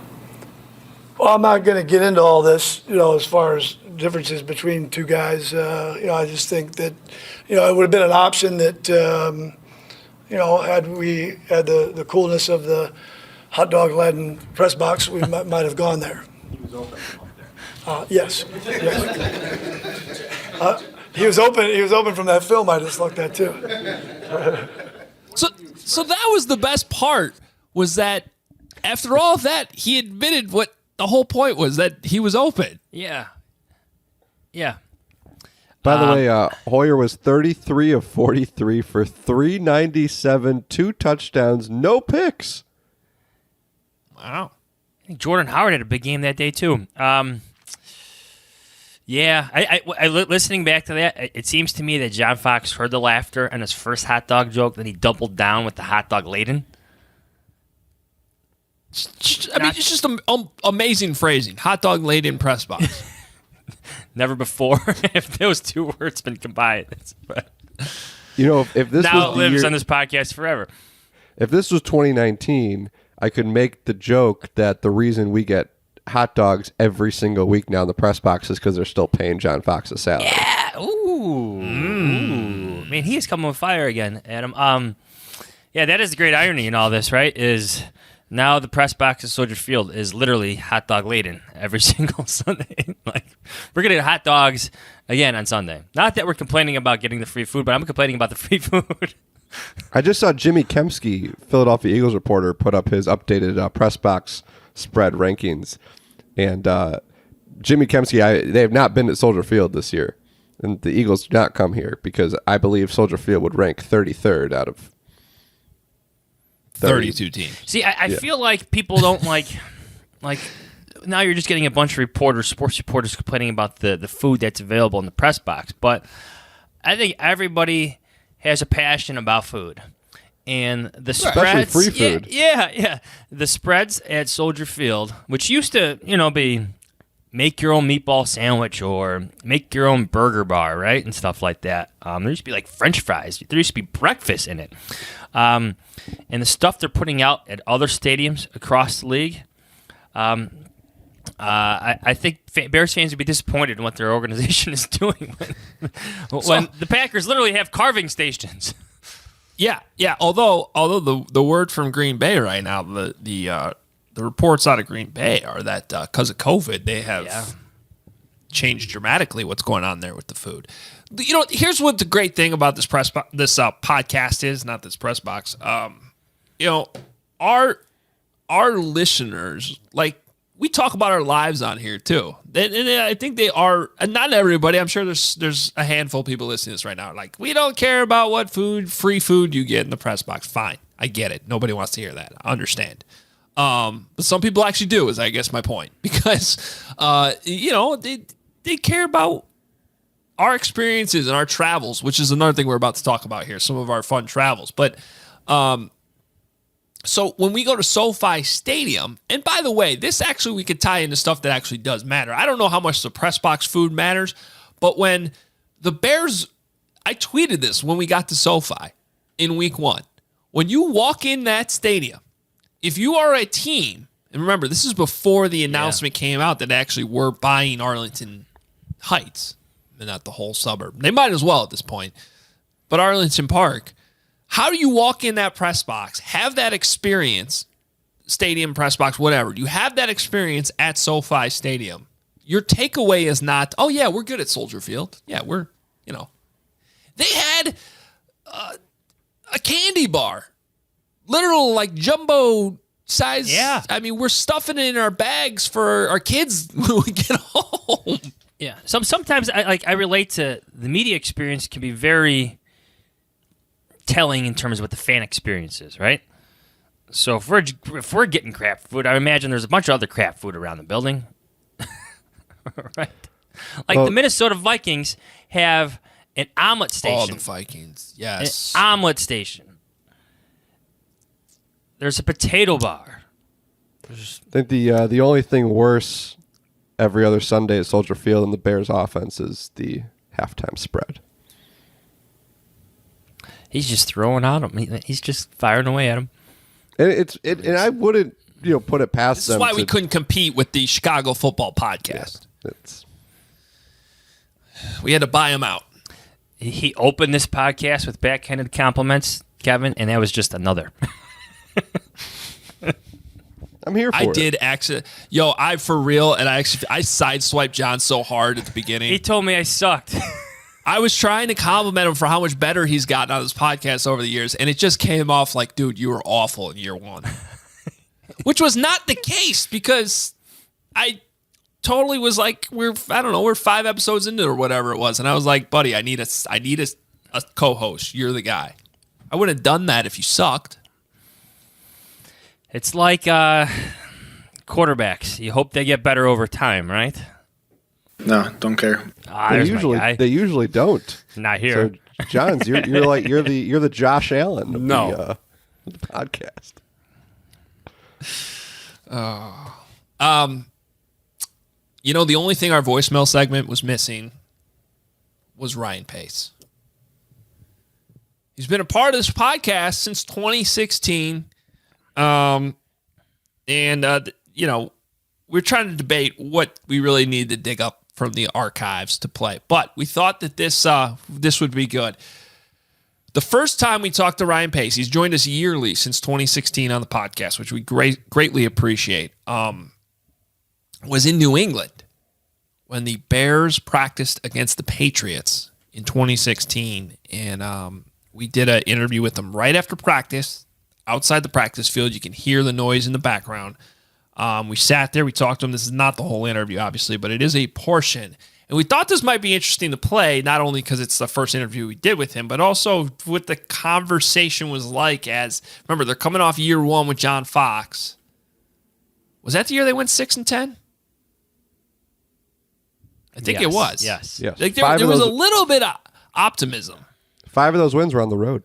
H: Well, I'm not going to get into all this, as far as differences between two guys. I just think that, it would have been an option that, had we had the coolness of the hot dog laden press box, we might have gone there.
C: He was open
H: Yes. He was open. He was open from that film. I just looked at too.
J: So that was the best part. Was that after all of that, he admitted what the whole point was, that he was open.
K: Yeah.
G: By the way, Hoyer was 33 of 43 for 397, 2 touchdowns, no picks.
J: Wow.
K: I think Jordan Howard had a big game that day too. Yeah, I listening back to that, it seems to me that John Fox heard the laughter and his first hot dog joke, then he doubled down with the hot dog laden.
J: I mean, it's just amazing phrasing. Hot dog laden press box.
K: Never before if those two words been combined.
G: If this
K: now
G: was
K: it lives
G: year,
K: on this podcast forever.
G: If this was 2019, I could make the joke that the reason we get hot dogs every single week now in the press box is because they're still paying John Fox's salary.
K: Yeah. Ooh. Man, he is coming with fire again, Adam. Yeah, that is the great irony in all this, right? Is now the press box at Soldier Field is literally hot dog laden every single Sunday. Like, we're getting hot dogs again on Sunday. Not that we're complaining about getting the free food, but I'm complaining about the free food.
G: I just saw Jimmy Kempski, Philadelphia Eagles reporter, put up his updated press box spread rankings. And Jimmy Kempski, they have not been at Soldier Field this year. And the Eagles do not come here because I believe Soldier Field would rank 33rd out of
J: 32 teams.
K: See, I feel like people don't like now you're just getting a bunch of reporters, sports reporters complaining about the food that's available in the press box. But I think everybody has a passion about food. And the spreads,
G: free food.
K: Yeah. The spreads at Soldier Field, which used to, be make your own meatball sandwich or make your own burger bar, right, and stuff like that. There used to be like French fries. There used to be breakfast in it. And the stuff they're putting out at other stadiums across the league, I think Bears fans would be disappointed in what their organization is doing when the Packers literally have carving stations.
J: Yeah. Although the word from Green Bay right now, the reports out of Green Bay are that because of COVID, they have changed dramatically what's going on there with the food. Here's what the great thing about this podcast is, not this press box. Our listeners, like, we talk about our lives on here too, and I think they are. Not everybody. I'm sure there's a handful of people listening to this right now. Like, we don't care about what free food you get in the press box. Fine, I get it. Nobody wants to hear that. I understand. But some people actually do. Is I guess my point, because they care about our experiences and our travels, which is another thing we're about to talk about here. Some of our fun travels, but. So when we go to SoFi Stadium, and by the way, this actually we could tie into stuff that actually does matter. I don't know how much the press box food matters, but when The Bears, I tweeted this when we got to SoFi in week 1. When you walk in that stadium, if you are a team, and remember, this is before the announcement came out that actually we're buying Arlington Heights, and not the whole suburb. They might as well at this point. But Arlington Park, how do you walk in that press box, have that experience, stadium, press box, whatever, you have that experience at SoFi Stadium? Your takeaway is not, oh, yeah, we're good at Soldier Field. Yeah, we're, They had a candy bar, literal like jumbo size.
K: Yeah.
J: I mean, we're stuffing it in our bags for our kids when we get home.
K: Yeah. Sometimes I relate to the media experience can be very telling in terms of what the fan experience is, right? So if we're getting crap food, I imagine there's a bunch of other crap food around the building. Right? Like the Minnesota Vikings have an omelet station.
J: Oh, the Vikings. Yes.
K: An omelet station. There's a potato bar.
G: I think the only thing worse every other Sunday at Soldier Field in the Bears offense is the halftime spread.
K: He's just throwing at him. He's just firing away at him.
G: And and I wouldn't put it past
J: This
G: them.
J: is why we couldn't compete with the Chicago Football Podcast. We had to buy him out.
K: He opened this podcast with backhanded compliments, Kevin, and that was just another.
G: I'm here for it.
J: I did actually. I for real, and I sideswiped John so hard at the beginning.
K: He told me I sucked.
J: I was trying to compliment him for how much better he's gotten on this podcast over the years, and it just came off like, dude, you were awful in year 1. Which was not the case, because I totally was like, we're 5 episodes into it or whatever it was, and I was like, buddy, I need a co-host. You're the guy. I wouldn't have done that if you sucked.
K: It's like quarterbacks. You hope they get better over time, right?
L: No, don't care.
G: They usually don't.
K: Not here.
G: So, Johns, you're the Josh Allen of the podcast.
J: The only thing our voicemail segment was missing was Ryan Pace. He's been a part of this podcast since 2016. We're trying to debate what we really need to dig up from the archives to play. But we thought that this would be good. The first time we talked to Ryan Pace, he's joined us yearly since 2016 on the podcast, which we greatly appreciate, was in New England when the Bears practiced against the Patriots in 2016. And we did an interview with him right after practice, outside the practice field. You can hear the noise in the background. We sat there, we talked to him. This is not the whole interview, obviously, but it is a portion. And we thought this might be interesting to play, not only because it's the first interview we did with him, but also what the conversation was like remember, they're coming off year 1 with John Fox. Was that the year they went 6-10? I think it was.
K: Yes.
J: Like there was a little bit of optimism.
G: 5 of those wins were on the road.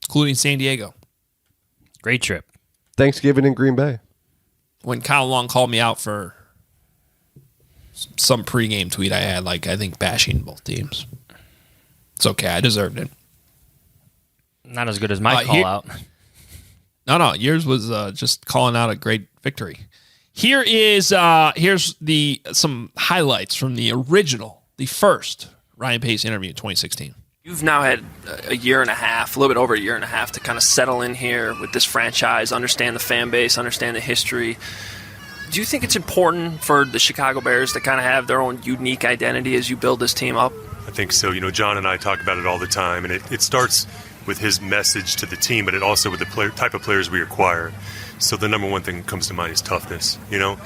J: Including San Diego.
K: Great trip.
G: Thanksgiving in Green Bay.
J: When Kyle Long called me out for some pregame tweet I had, I think bashing both teams. It's okay. I deserved it.
K: Not as good as my call out.
J: No. Yours was just calling out a great victory. Here's some highlights from the first Ryan Pace interview in 2016.
B: You've now had a year and a half, a little bit over a year and a half to kind of settle in here with this franchise, understand the fan base, understand the history. Do you think it's important for the Chicago Bears to kind of have their own unique identity as you build this team up?
E: I think so. John and I talk about it all the time, and it starts with his message to the team, but it also with the type of players we acquire. So the number one thing that comes to mind is toughness, and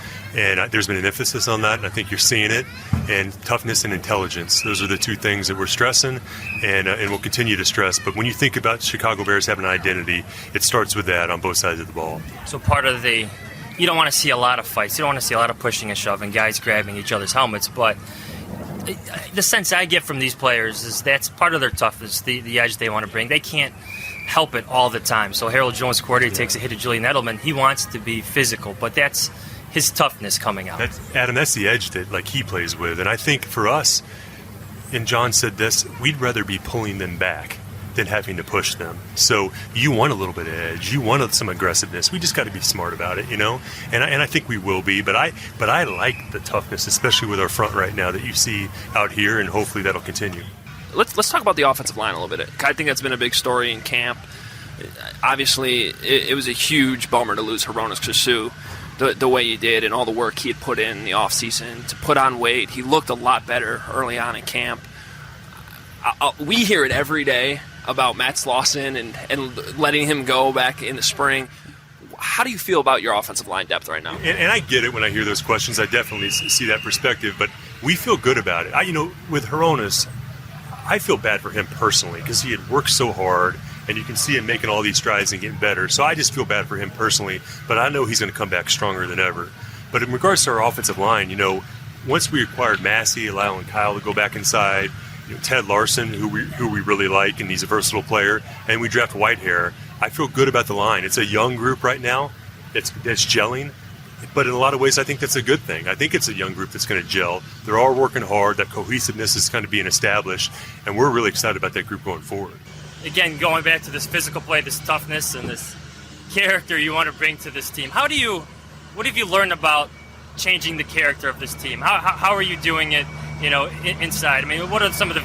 E: there's been an emphasis on that, and I think you're seeing it. And toughness and intelligence, those are the 2 things that we're stressing and we'll continue to stress. But when you think about Chicago Bears having an identity, it starts with that on both sides of the ball.
K: So part of you don't want to see a lot of fights. You don't want to see a lot of pushing and shoving, guys grabbing each other's helmets. But the sense I get from these players is that's part of their toughness, the edge they want to bring. They can't help it all the time. So Harold Jones Quarter takes a hit at Julian Edelman. He wants to be physical, but that's his toughness coming out.
E: That's the edge that like he plays with, and I think for us, and John said this, we'd rather be pulling them back than having to push them. So you want a little bit of edge, you want some aggressiveness. We just got to be smart about it, you know. And I think we will be. But I like the toughness, especially with our front right now that you see out here, and hopefully that'll continue.
B: Let's talk about the offensive line a little bit. I think that's been a big story in camp. Obviously, it was a huge bummer to lose Hronis Kasu the way he did and all the work he had put in the offseason to put on weight. He looked a lot better early on in camp. We hear it every day about Matt Slauson and letting him go back in the spring. How do you feel about your offensive line depth right now?
E: And I get it when I hear those questions. I definitely see that perspective, but we feel good about it. With Hronis, I feel bad for him personally because he had worked so hard, and you can see him making all these strides and getting better. So I just feel bad for him personally, but I know he's going to come back stronger than ever. But in regards to our offensive line, once we acquired Massey, allowing Kyle to go back inside, Ted Larson, who we really like, and he's a versatile player, and we draft Whitehair, I feel good about the line. It's a young group right now that's gelling, but in a lot of ways I think that's a good thing. I think it's a young group that's going to gel. They're all working hard. That cohesiveness is kind of being established, and we're really excited about that group going forward.
K: Again, going back to this physical play, this toughness, and this character you want to bring to this team. What have you learned about changing the character of this team? How are you doing it, inside? I mean, what are some of the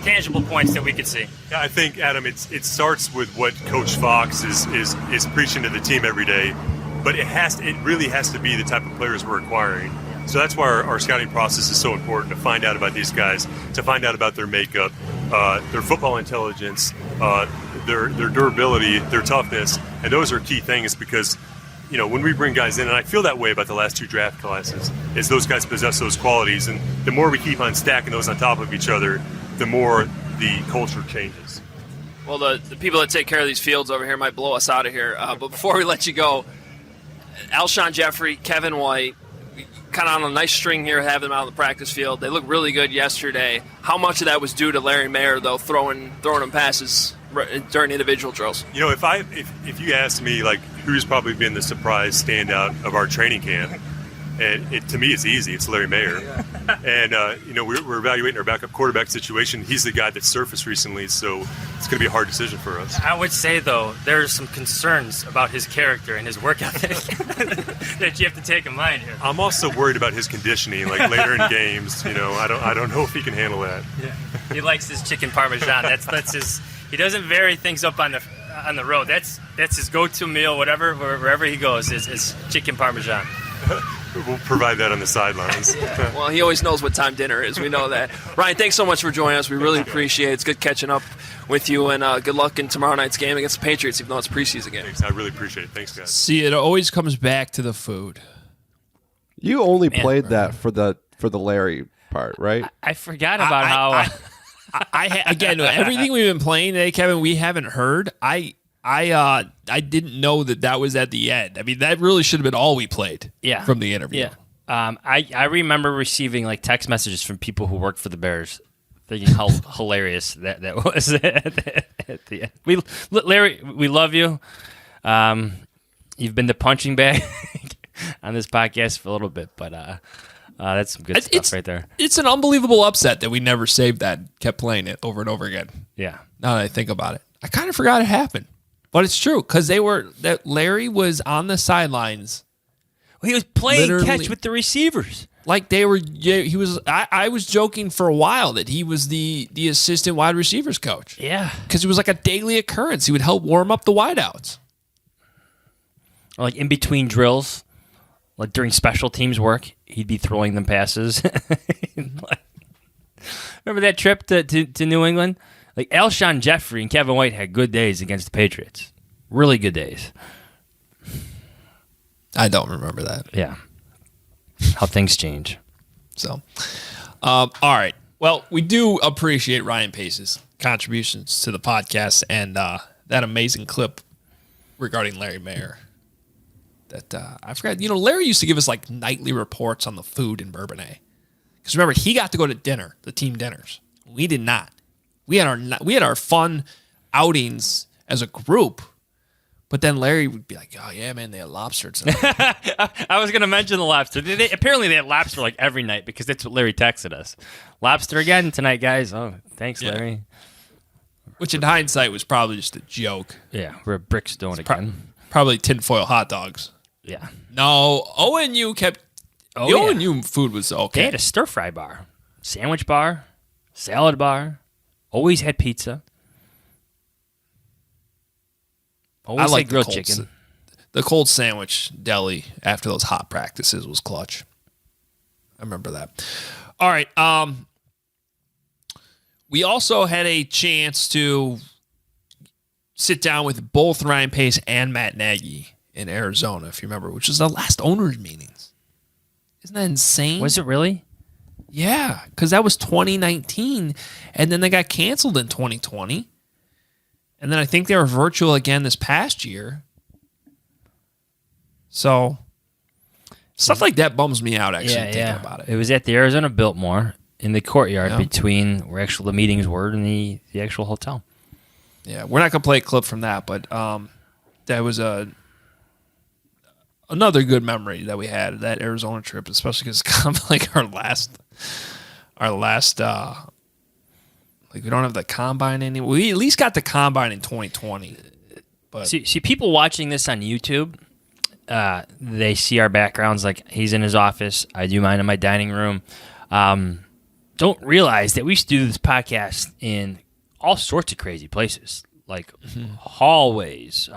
K: tangible points that we could see?
E: Yeah, I think, Adam, it starts with what Coach Fox is preaching to the team every day, but it really has to be the type of players we're acquiring. So that's why our scouting process is so important, to find out about these guys, to find out about their makeup, their football intelligence, their durability, their toughness, and those are key things because, when we bring guys in, and I feel that way about the last two draft classes, is those guys possess those qualities, and the more we keep on stacking those on top of each other, the more the culture changes.
B: Well, the people that take care of these fields over here might blow us out of here, but before we let you go, Alshon Jeffrey, Kevin White, kind of on a nice string here, having them out on the practice field. They looked really good yesterday. How much of that was due to Larry Mayer, though, throwing them passes during individual drills?
E: If you asked me, who's probably been the surprise standout of our training camp, and to me it's easy. It's Larry Mayer. And, we're evaluating our backup quarterback situation. He's the guy that surfaced recently, so it's going to be a hard decision for us.
K: I would say, though, there's some concerns about his character and his work ethic that you have to take in mind here.
E: I'm also worried about his conditioning, later in games. I don't know if he can handle that.
K: Yeah. He likes his chicken parmesan. That's his. He doesn't vary things up on the road. That's his go-to meal, wherever he goes, is chicken parmesan.
E: We'll provide that on the sidelines.
B: Well, he always knows what time dinner is. We know that. Ryan, thanks so much for joining us. We really appreciate it. It's good catching up with you, and good luck in tomorrow night's game against the Patriots, even though it's a preseason game.
E: Thanks. I really appreciate it. Thanks, guys.
J: See, it always comes back to the food.
G: You only played that for the Larry part, right?
K: I forgot about how...
J: Again, everything we've been playing today, Kevin, we haven't heard. I didn't know that was at the end. I mean, that really should have been all we played from the interview.
K: Yeah. I remember receiving text messages from people who worked for the Bears thinking how hilarious that was at the end. Larry, we love you. You've been the punching bag on this podcast for a little bit, but that's some good stuff right there.
J: It's an unbelievable upset that we never saved that, kept playing it over and over again.
K: Yeah.
J: Now that I think about it, I kind of forgot it happened. But it's true because Larry was on the sidelines.
K: Well, he was playing catch with the receivers.
J: He was. I was joking for a while that he was the assistant wide receivers coach.
K: Yeah,
J: because it was like a daily occurrence. He would help warm up the wideouts,
K: or in between drills, during special teams work, he'd be throwing them passes. Remember that trip to New England? Alshon Jeffrey and Kevin White had good days against the Patriots. Really good days.
J: I don't remember that.
K: Yeah. How things change.
J: So, all right. Well, we do appreciate Ryan Pace's contributions to the podcast and that amazing clip regarding Larry Mayer. That I forgot. Larry used to give us nightly reports on the food in Bourbonnais. Because remember, he got to go to dinner, the team dinners. We did not. We had our fun outings as a group, But then Larry would be like, "Oh yeah, man, they had lobster tonight."
K: I was going to mention the lobster. Apparently, they had lobster like every night because that's what Larry texted us. Lobster again tonight, guys. Oh, thanks, Larry.
J: Which, in hindsight, was probably just a joke.
K: Yeah, we're at Brickstone again.
J: Probably tinfoil hot dogs.
K: Yeah.
J: No, ONU kept.
K: Oh,
J: the
K: yeah.
J: ONU food was okay.
K: They had a stir fry bar, sandwich bar, salad bar. Always had pizza. Always
J: like
K: had grilled
J: the cold
K: chicken.
J: The cold sandwich deli after those hot practices was clutch. I remember that. All right. We also had a chance to sit down with both Ryan Pace and Matt Nagy in Arizona, if you remember, which is the last owners' meetings. Isn't that insane?
K: Was it really?
J: Yeah, because that was 2019, and then they got canceled in 2020. And then I think they were virtual again this past year. So stuff like that bums me out, actually, thinking about it.
K: It was at the Arizona Biltmore in the courtyard
J: Yeah.
K: between where actual the meetings were and the actual hotel.
J: Yeah, we're not going to play a clip from that, but that was another good memory that we had, that Arizona trip, especially because it's kind of like our last like we don't have the combine anymore. We at least got the combine in 2020. But
K: See, people watching this on YouTube, they see our backgrounds. Like he's in his office, I do mine in my dining room. Don't realize that we used to do this podcast in all sorts of crazy places, like hallways,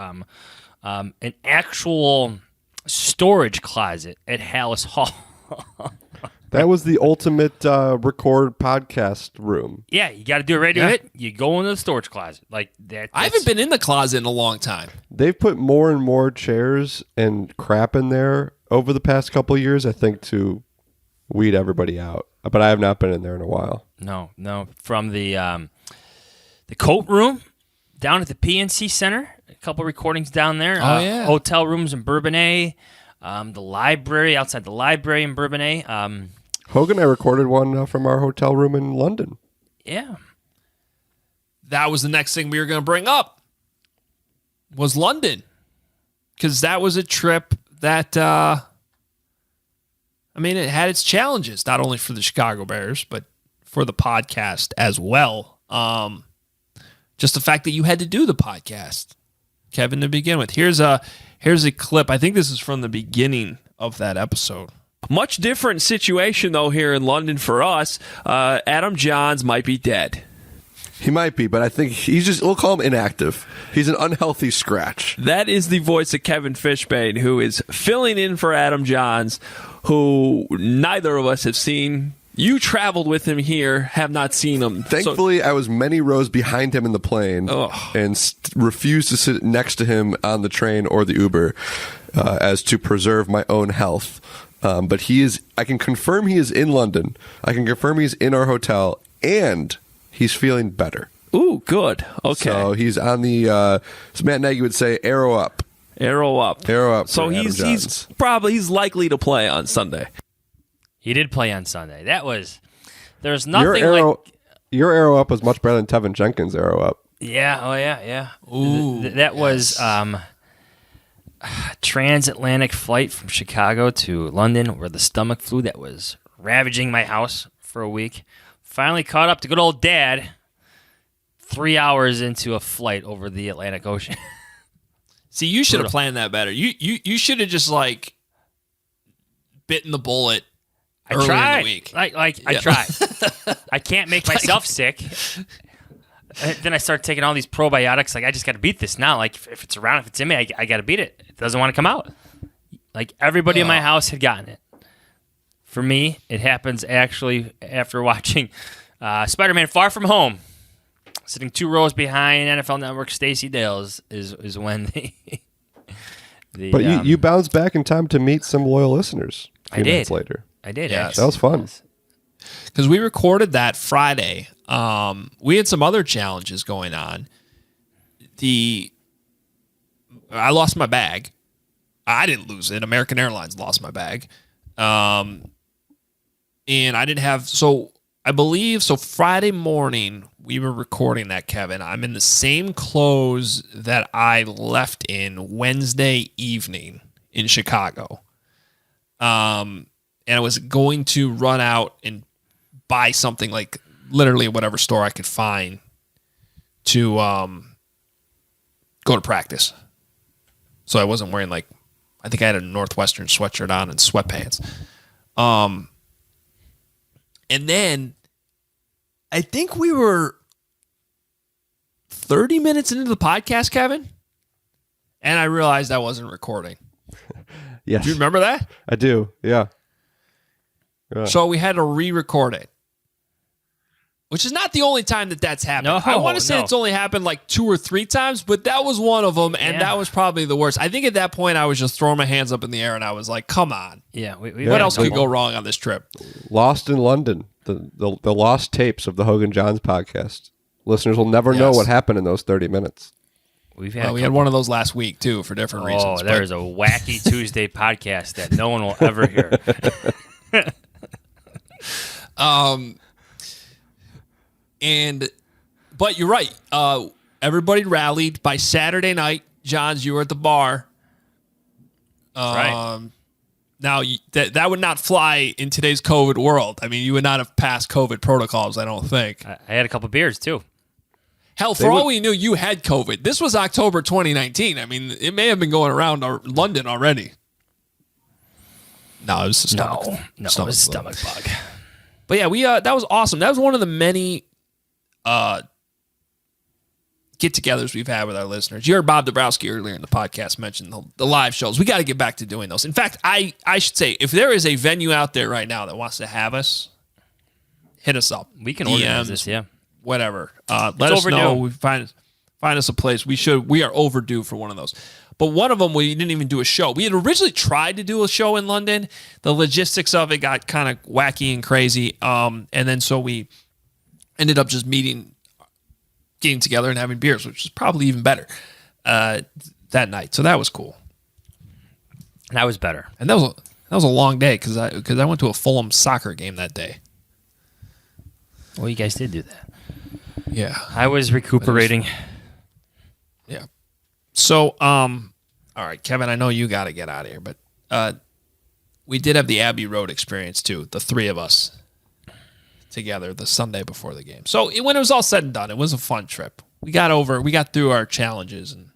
K: an actual storage closet at Hallis Hall.
G: That was the ultimate record podcast room.
K: Yeah, you got to do a radio hit. You go into the storage closet like that.
J: I haven't been in the closet in a long time.
G: They've put more and more chairs and crap in there over the past couple of years, I think, to weed everybody out. But I have not been in there in a while.
K: No. From the coat room down at the PNC Center, a couple recordings down there.
J: Oh, yeah.
K: Hotel rooms in Bourbonnais, the library, outside the library in Bourbonnais.
G: Hoge and I recorded one from our hotel room in London.
K: Yeah.
J: That was the next thing we were going to bring up, was London. Because that was a trip that, it had its challenges, not only for the Chicago Bears, but for the podcast as well. Just the fact that you had to do the podcast, Kevin, to begin with. Here's a clip. I think this is from the beginning of that episode.
F: Much different situation, though, here in London for us. Adam Jahns might be dead.
G: He might be, but I think we'll call him inactive. He's an unhealthy scratch.
F: That is the voice of Kevin Fishbane, who is filling in for Adam Jahns, who neither of us have seen. You traveled with him here, have not seen him.
G: Thankfully, I was many rows behind him in the plane and refused to sit next to him on the train or the Uber as to preserve my own health. But I can confirm he is in London. I can confirm he's in our hotel, and he's feeling better.
F: Ooh, good. Okay.
G: So he's on the, as Matt Nagy would say, arrow up.
F: Arrow up.
G: Arrow up.
F: So he's likely to play on Sunday.
K: He did play on Sunday. There's nothing like.
G: Your arrow up was much better than Tevin Jenkins' arrow up.
K: Yeah. Oh, yeah.
J: Ooh.
K: That was a transatlantic flight from Chicago to London where the stomach flu that was ravaging my house for a week. Finally caught up to good old dad 3 hours into a flight over the Atlantic Ocean.
J: See, you should have planned that better. You should have just bitten the bullet.
K: I tried.
J: In the week.
K: I tried. I can't make myself sick. And then I start taking all these probiotics. I just got to beat this now. If it's around, if it's in me, I got to beat it. It doesn't want to come out. Everybody in my house had gotten it. For me, it happens actually after watching Spider-Man Far From Home. Sitting 2 rows behind NFL Network Stacey Dales is when
G: But you bounced back in time to meet some loyal listeners a few minutes later.
K: I did.
J: Yes.
G: That was fun.
J: Because we recorded that Friday. We had some other challenges going on. I lost my bag. I didn't lose it. American Airlines lost my bag. And I didn't have... So I believe so. Friday morning, we were recording that, Kevin. I'm in the same clothes that I left in Wednesday evening in Chicago. And I was going to run out and buy something, like literally whatever store I could find to go to practice. So I wasn't wearing, like, I think I had a Northwestern sweatshirt on and sweatpants. And then I think we were 30 minutes into the podcast, Kevin, and I realized I wasn't recording.
G: Yes.
J: Do you remember that?
G: I do, yeah.
J: So we had to re-record it, which is not the only time that that's happened.
K: No,
J: I want to say
K: no.
J: it's only happened like 2 or 3 times, but that was one of them, and that was probably the worst. I think at that point I was just throwing my hands up in the air, and I was like, come on.
K: Yeah.
J: What else could go wrong on this trip?
G: Lost in London, the lost tapes of the Hoge Jahns podcast. Listeners will never know what happened in those 30 minutes.
J: We had one of those last week, too, for different reasons.
K: Oh, there's a wacky Tuesday podcast that no one will ever hear.
J: But you're right. Everybody rallied by Saturday night. Johns, you were at the bar.
K: Right.
J: Now, that would not fly in today's COVID world. I mean, you would not have passed COVID protocols, I don't think.
K: I had a couple beers, too.
J: Hell, for all we knew, you had COVID. This was October 2019. I mean, it may have been going around London already. No, it was a stomach.
K: No, it was stomach bug.
J: But yeah, that was awesome. That was one of the many get-togethers we've had with our listeners. You heard Bob Dabrowski earlier in the podcast mention the live shows. We got to get back to doing those. In fact, I should say, if there is a venue out there right now that wants to have us, hit us up.
K: We can organize this, yeah.
J: Whatever. Let us know. We find us a place. We are overdue for one of those. But one of them, we didn't even do a show. We had originally tried to do a show in London. The logistics of it got kind of wacky and crazy. And then so we ended up just getting together and having beers, which is probably even better that night. So that was cool.
K: That was better.
J: And that was a long day because I went to a Fulham soccer game that day.
K: Well, you guys did do that.
J: Yeah.
K: I was recuperating.
J: Yeah. So, all right, Kevin, I know you got to get out of here, but we did have the Abbey Road experience too, the 3 of us together the Sunday before the game. So when it was all said and done, it was a fun trip. We got through our challenges. And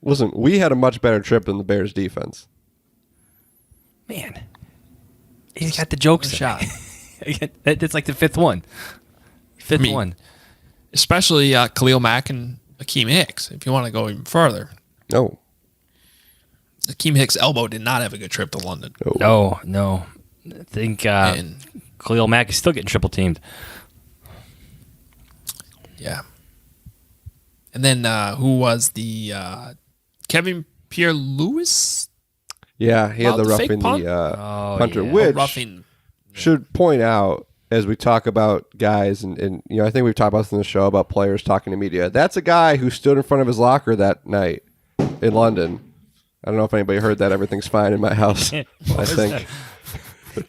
G: listen, we had a much better trip than the Bears defense.
K: Man, he's got the jokes
J: shot.
K: It's like the 5th one. One.
J: Especially Khalil Mack and Akeem Hicks, if you want to go even further.
G: No.
J: Akeem Hicks' elbow did not have a good trip to London.
K: No. I think Khalil Mack is still getting triple teamed.
J: Yeah. And then who was the Kevin Pierre-Louis?
G: Yeah, he had the roughing
J: punt?
G: the punter, which should point out as we talk about guys, and I think we've talked about this in the show about players talking to media. That's a guy who stood in front of his locker that night in London. I don't know if anybody heard that. Everything's fine in my house. I think.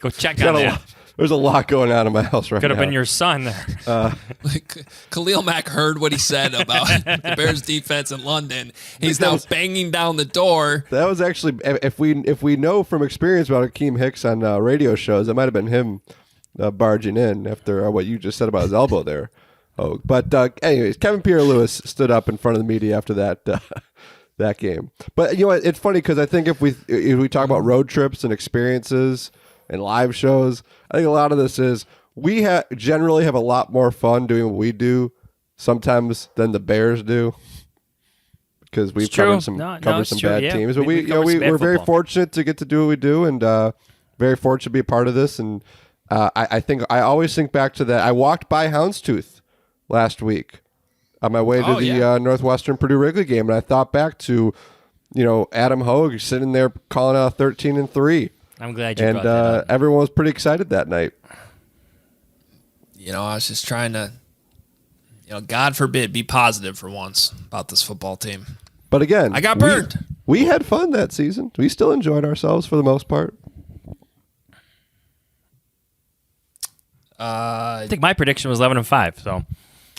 K: Go check on that.
G: There's a lot going on in my house right now.
K: Could have been your son there.
J: Khalil Mack heard what he said about the Bears defense in London. He's now banging down the door.
G: That was actually, if we know from experience about Akeem Hicks on radio shows, it might have been him barging in after what you just said about his elbow there. Oh, but anyways, Kevin Pierre-Louis stood up in front of the media after that that game. But you know what? It's funny because I think if we talk about road trips and experiences and live shows, I think a lot of this is we generally have a lot more fun doing what we do sometimes than the Bears do, because we've covered some bad teams. But we're very fortunate to get to do what we do, and very fortunate to be a part of this. And I think I always think back to that. I walked by Houndstooth last week on my way to the Northwestern Purdue Wrigley game, and I thought back to Adam Hoge sitting there calling out 13-3.
K: I'm glad you brought that up.
G: Everyone was pretty excited that night.
J: I was just trying to, God forbid, be positive for once about this football team.
G: But again,
J: I got burned.
G: We had fun that season. We still enjoyed ourselves for the most part.
K: I think my prediction was 11-5. So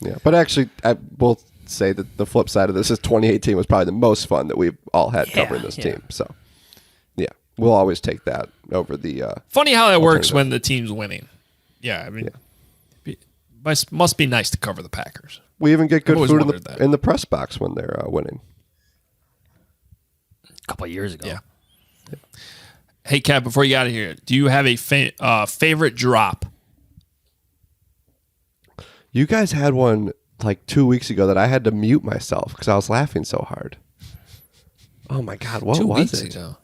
G: yeah, but actually, I will say that the flip side of this is 2018 was probably the most fun that we've all had covering this team. So yeah, we'll always take that over the.
J: Funny how that works when the team's winning. Yeah, I mean, must be nice to cover the Packers.
G: We even get good
J: I've always
G: food
J: wondered that.
G: in the press box when they're winning.
K: A couple of years ago.
J: Yeah. Hey, Kev, before you get out of here, do you have a favorite drop?
G: You guys had one like 2 weeks ago that I had to mute myself because I was laughing so hard. Oh my God, what
J: 2
G: was
J: weeks
G: it?
J: ago.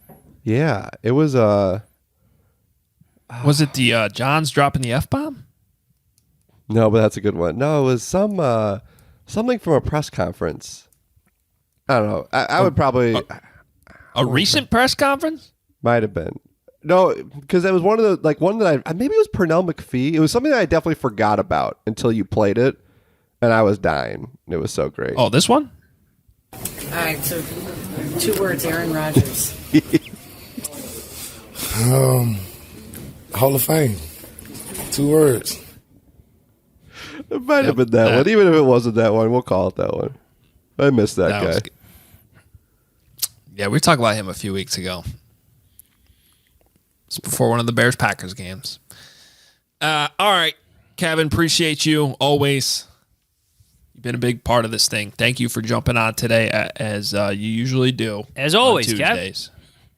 G: Yeah, it was
J: Was it the Johns dropping the F-bomb?
G: No, but that's a good one. No, it was something from a press conference. I don't know. I would probably
J: a recent press conference.
G: Might have been. No, because it was one of the one that I maybe it was Pernell McPhee. It was something that I definitely forgot about until you played it, and I was dying. It was so great.
J: Oh, this one.
M: All right, so 2 words, Aaron Rodgers.
V: Hall of Fame. 2 words.
G: It might have been that one. Even if it wasn't that one, we'll call it that one. I missed that guy.
J: Yeah, we talked about him a few weeks ago. It's before one of the Bears-Packers games. All right, Kevin, appreciate you always. You've been a big part of this thing. Thank you for jumping on today, as you usually do.
K: As always,
J: on
K: Kev.
J: Tuesdays.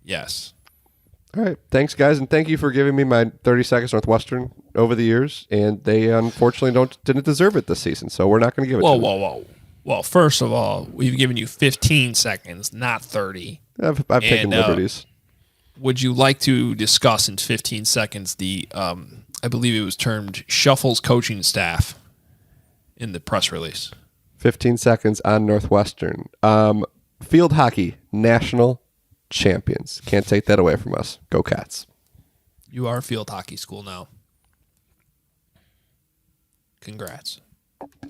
J: Yes.
G: All right. Thanks, guys, and thank you for giving me my 30 seconds Northwestern over the years, and they unfortunately didn't deserve it this season, so we're not going to give it to them.
J: Whoa. Well, first of all, we've given you 15 seconds, not 30.
G: I've taken liberties.
J: Would you like to discuss in 15 seconds the, I believe it was termed Shuffle's coaching staff in the press release?
G: 15 seconds on Northwestern. Field hockey, national champions. Can't take that away from us. Go Cats.
J: You are a field hockey school now. Congrats.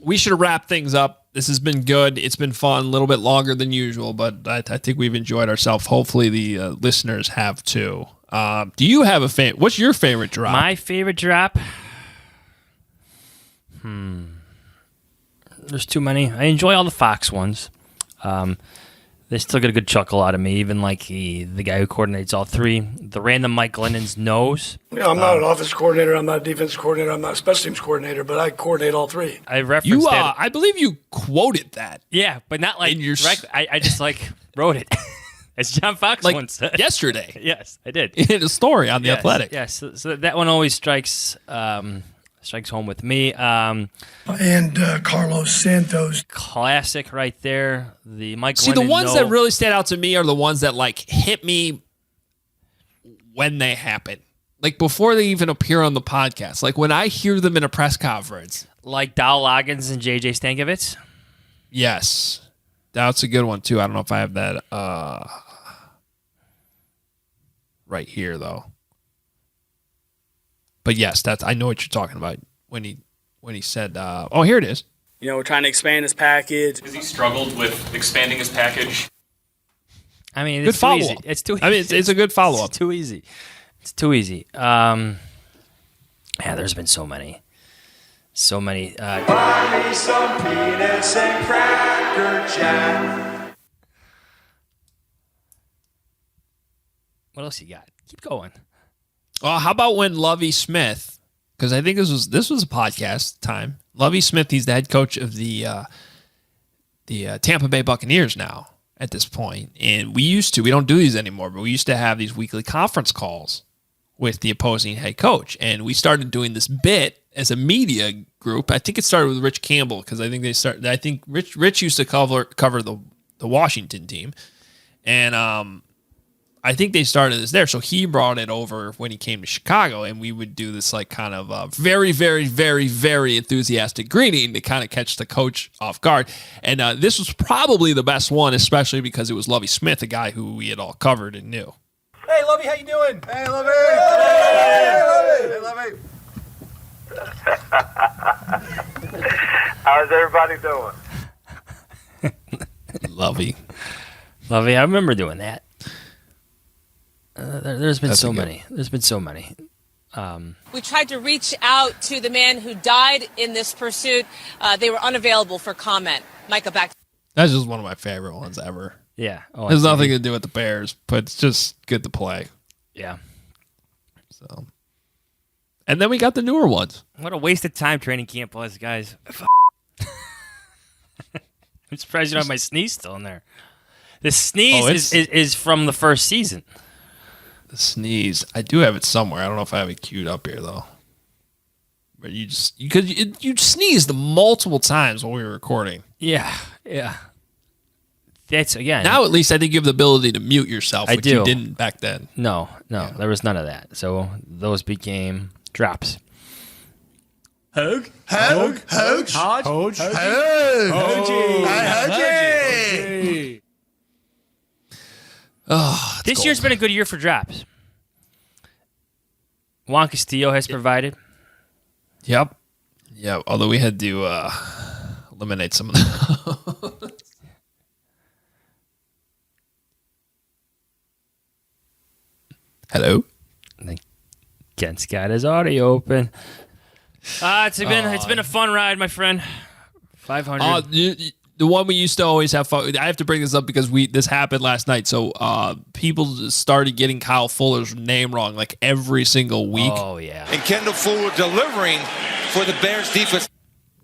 J: We should wrap things up. This has been good. It's been fun, a little bit longer than usual, but I think we've enjoyed ourselves. Hopefully the listeners have too. Do you have a what's your favorite drop?
K: My favorite drop? There's too many. I enjoy all the Fox ones. They still get a good chuckle out of me, even like the guy who coordinates all three. The random Mike Glennon's nose.
H: Yeah, I'm not an offense coordinator. I'm not a defense coordinator. I'm not a special teams coordinator, but I coordinate all 3.
K: I referenced that.
J: I believe you quoted that.
K: Yeah, but not like direct. I just wrote it. As John Fox once said.
J: Yesterday.
K: Yes, I did.
J: In a story on The Athletic.
K: Yes, so that one always strikes home with me.
H: And Carlos Santos.
K: Classic right there. The Mike
J: See, the
K: Glennon
J: ones that really stand out to me are the ones that hit me when they happen. Like before they even appear on the podcast. Like when I hear them in a press conference.
K: Like Dowell Loggins and JJ Stankiewicz?
J: Yes. That's a good one too. I don't know if I have that right here though. But yes, I know what you're talking about when he said, "Oh, here it is."
W: You know, we're trying to expand his package.
X: Has he struggled with expanding his package?
K: I mean,
J: Good
K: it's too
J: follow-up.
K: easy. It's too.
J: I mean, it's a good follow-up.
K: It's too easy. It's too easy. Yeah, there's been so many.
D: Buy me some peanuts and Cracker Jack.
K: What else you got? Keep going.
J: How about when Lovie Smith? Because I think this was a podcast time. Lovie Smith, he's the head coach of the Tampa Bay Buccaneers now at this point, and we don't do these anymore, but we used to have these weekly conference calls with the opposing head coach, and we started doing this bit as a media group. I think it started with Rich Campbell because I think Rich used to cover the Washington team, and I think they started this there. So he brought it over when he came to Chicago, and we would do this kind of very, very, very, very enthusiastic greeting to kind of catch the coach off guard. And this was probably the best one, especially because it was Lovie Smith, a guy who we had all covered and knew.
Y: Hey, Lovie, how you doing?
D: Hey, Lovie! Hey, Lovie! How's everybody doing?
J: Lovie,
K: I remember doing that. There's been
J: That's
K: so
J: good.
K: many. There's been so many.
O: We tried to reach out to the man who died in this pursuit. They were unavailable for comment. Micah, back.
J: That's just one of my favorite ones ever.
K: Yeah. Oh,
J: Has nothing to do with the Bears, but it's just good to play.
K: Yeah.
J: So, and then we got the newer ones.
K: What a waste of time training camp was, guys. I'm surprised you don't have my sneeze still in there. The sneeze is from the first season.
J: The sneeze. I do have it somewhere. I don't know if I have it queued up here though. But you sneezed multiple times while we were recording.
K: Yeah. That's again.
J: Now at least I think you have the ability to mute yourself, which you didn't back then.
K: No, there was none of that. So those became drops.
P: Hoge.
J: Oh,
K: this year's been a good year for drops. Juan Castillo has provided.
J: Yep. Although we had to eliminate some of them. Hello.
K: Kent's got his audio open. It's been a fun ride, my friend. 500.
J: The one we used to always have fun. I have to bring this up because this happened last night. So people started getting Kyle Fuller's name wrong like every single week.
K: Oh yeah.
Q: And Kendall Fuller delivering for the Bears defense.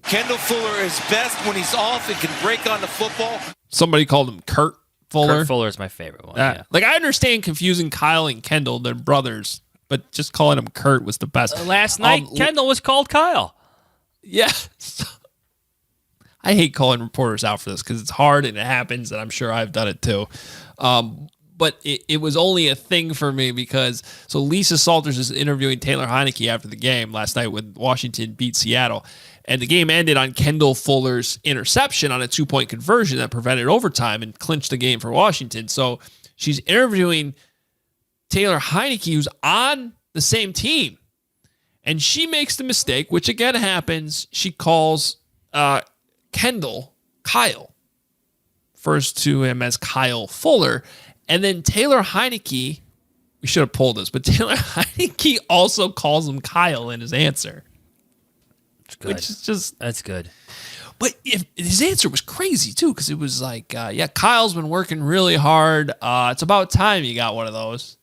Q: Kendall Fuller is best when he's off and can break on the football.
J: Somebody called him Kurt Fuller.
K: Kurt Fuller is my favorite one. Yeah.
J: Like I understand confusing Kyle and Kendall, they're brothers, but just calling him Kurt was the best.
K: Last night, Kendall was called Kyle.
J: Yeah. I hate calling reporters out for this because it's hard and it happens, and I'm sure I've done it too. But it was only a thing for me because Lisa Salters is interviewing Taylor Heineke after the game last night when Washington beat Seattle. And the game ended on Kendall Fuller's interception on a 2-point conversion that prevented overtime and clinched the game for Washington. So she's interviewing Taylor Heineke, who's on the same team. And she makes the mistake, which again happens. She calls Kendall Kyle. Refers to him as Kyle Fuller. And then Taylor Heineke, we should have pulled this, but Taylor Heineke also calls him Kyle in his answer.
K: Good.
J: Which is just...
K: That's good.
J: But his answer was crazy, too, because it was like, Kyle's been working really hard. It's about time you got one of those.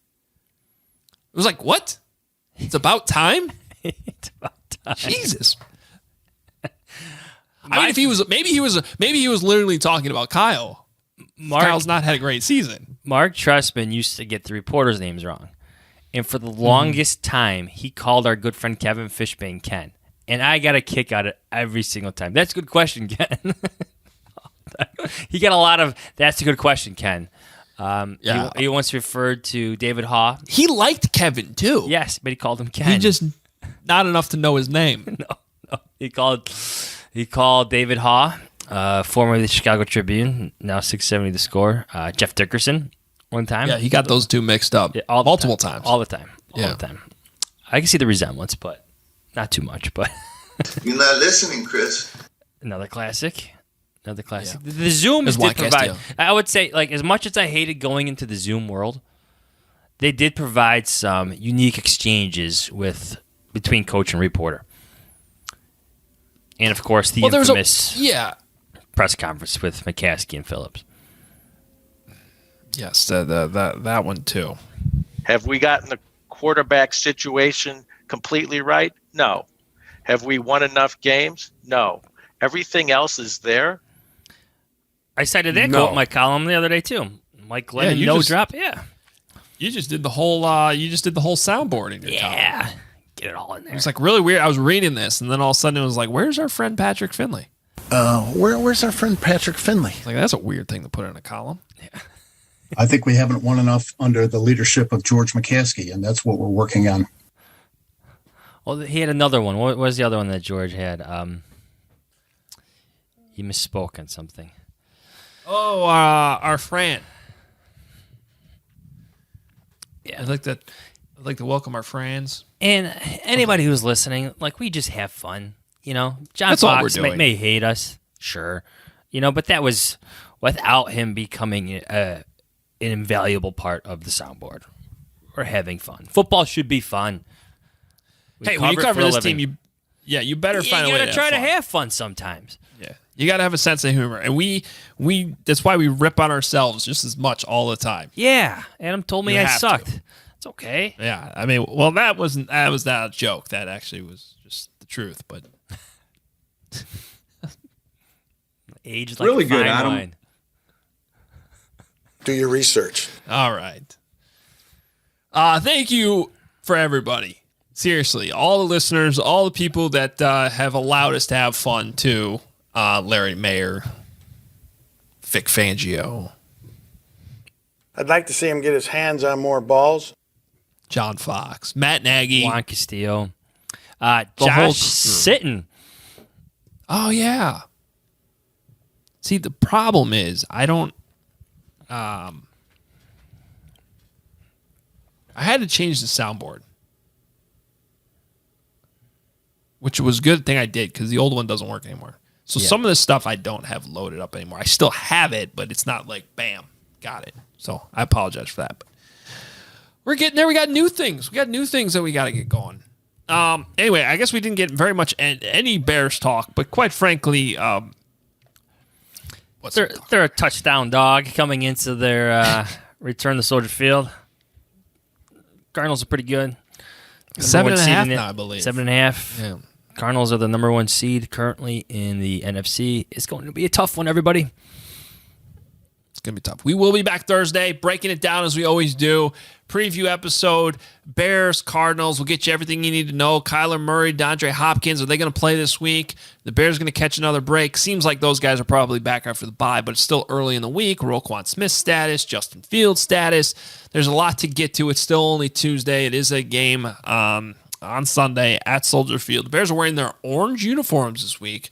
J: It was like, what? It's about time?
K: It's about time.
J: Jesus. I mean, if he was, maybe he was literally talking about Kyle. Kyle's not had a great season.
K: Mark Trestman used to get the reporters' names wrong. And for the longest time, he called our good friend Kevin Fishbane Ken. And I got a kick out of it every single time. That's a good question, Ken. He got a lot of, that's a good question, Ken. He once referred to David Haw.
J: He liked Kevin, too.
K: Yes, but he called him Ken.
J: He just, not enough to know his name.
K: No. He called David Haw, formerly the Chicago Tribune, now 670 The Score. Jeff Dickerson, one time.
J: Yeah, he got those two mixed up multiple times.
K: All the time. I can see the resemblance, but not too much. But
R: you're not listening, Chris.
K: Another classic. Yeah. The Zoom
J: did
K: provide. I would say, like, as much as I hated going into the Zoom world, they did provide some unique exchanges between coach and reporter. And, of course, the infamous press conference with McCaskey and Phillips.
J: Yes, that one, too.
Y: Have we gotten the quarterback situation completely right? No. Have we won enough games? No. Everything else is there.
K: I cited that quote in my column the other day, too. Mike Glennon, drop. Yeah.
J: You just did the whole soundboard in your column.
K: Yeah. Get it all in there.
J: It was like really weird. I was reading this, and then all of a sudden it was like, where's our friend Patrick Finley?
Z: Where's our friend Patrick Finley?
J: Like, that's a weird thing to put in a column.
K: Yeah.
Z: I think we haven't won enough under the leadership of George McCaskey, and that's what we're working on.
K: Well, he had another one. What was the other one that George had? He misspoke on something.
J: Oh, our Fran. Yeah, I'd like to welcome our friends.
K: And anybody who's listening, like, we just have fun, you know. John
J: That's all
K: Fox
J: we're doing.
K: may hate us, sure, you know, but that was without him becoming an invaluable part of the soundboard. We're having fun. Football should be fun.
J: Hey, when you cover
K: for a
J: this
K: living.
J: team, you better find a way
K: You
J: to
K: gotta try to
J: fun.
K: have fun sometimes.
J: Yeah, you got to have a sense of humor, and we that's why we rip on ourselves just as much all the time.
K: Yeah, Adam told me
J: You
K: I
J: have
K: sucked.
J: to.
K: It's okay.
J: Yeah, I mean, well, that was not a joke. That actually was just the truth. But
K: Aged like
A: Really
K: fine
A: good, Adam.
K: wine.
H: Do your research.
J: all right, thank you for everybody. Seriously, all the listeners, all the people that have allowed us to have fun too. Larry Mayer, Vic Fangio,
I: I'd like to see him get his hands on more balls.
J: John Fox, Matt Nagy,
K: Juan Castillo,
J: whole
K: Josh
J: crew.
K: Sitton.
J: Oh yeah. See, the problem is I don't. I had to change the soundboard, which was a good thing I did because the old one doesn't work anymore. So
K: Yeah.
J: some of this stuff I don't have loaded up anymore. I still have it, but it's not like bam, got it. So I apologize for that. But we're getting there. We got new things. We got new things that we got to get going. Anyway, I guess we didn't get very much any Bears talk, but quite frankly,
K: They're a touchdown dog coming into their return to Soldier Field. Cardinals are pretty good. Number
J: 7.5
K: 1 seed
J: now, I believe.
K: 7.5.
J: Yeah.
K: Cardinals are the number 1 seed currently in the NFC. It's going to be a tough one, everybody.
J: It's going to be tough. We will be back Thursday, breaking it down as we always do. Preview episode, Bears, Cardinals. We'll get you everything you need to know. Kyler Murray, DeAndre Hopkins, are they going to play this week? The Bears going to catch another break. Seems like those guys are probably back after the bye, but it's still early in the week. Roquan Smith status, Justin Fields status. There's a lot to get to. It's still only Tuesday. It is a game on Sunday at Soldier Field. The Bears are wearing their orange uniforms this week.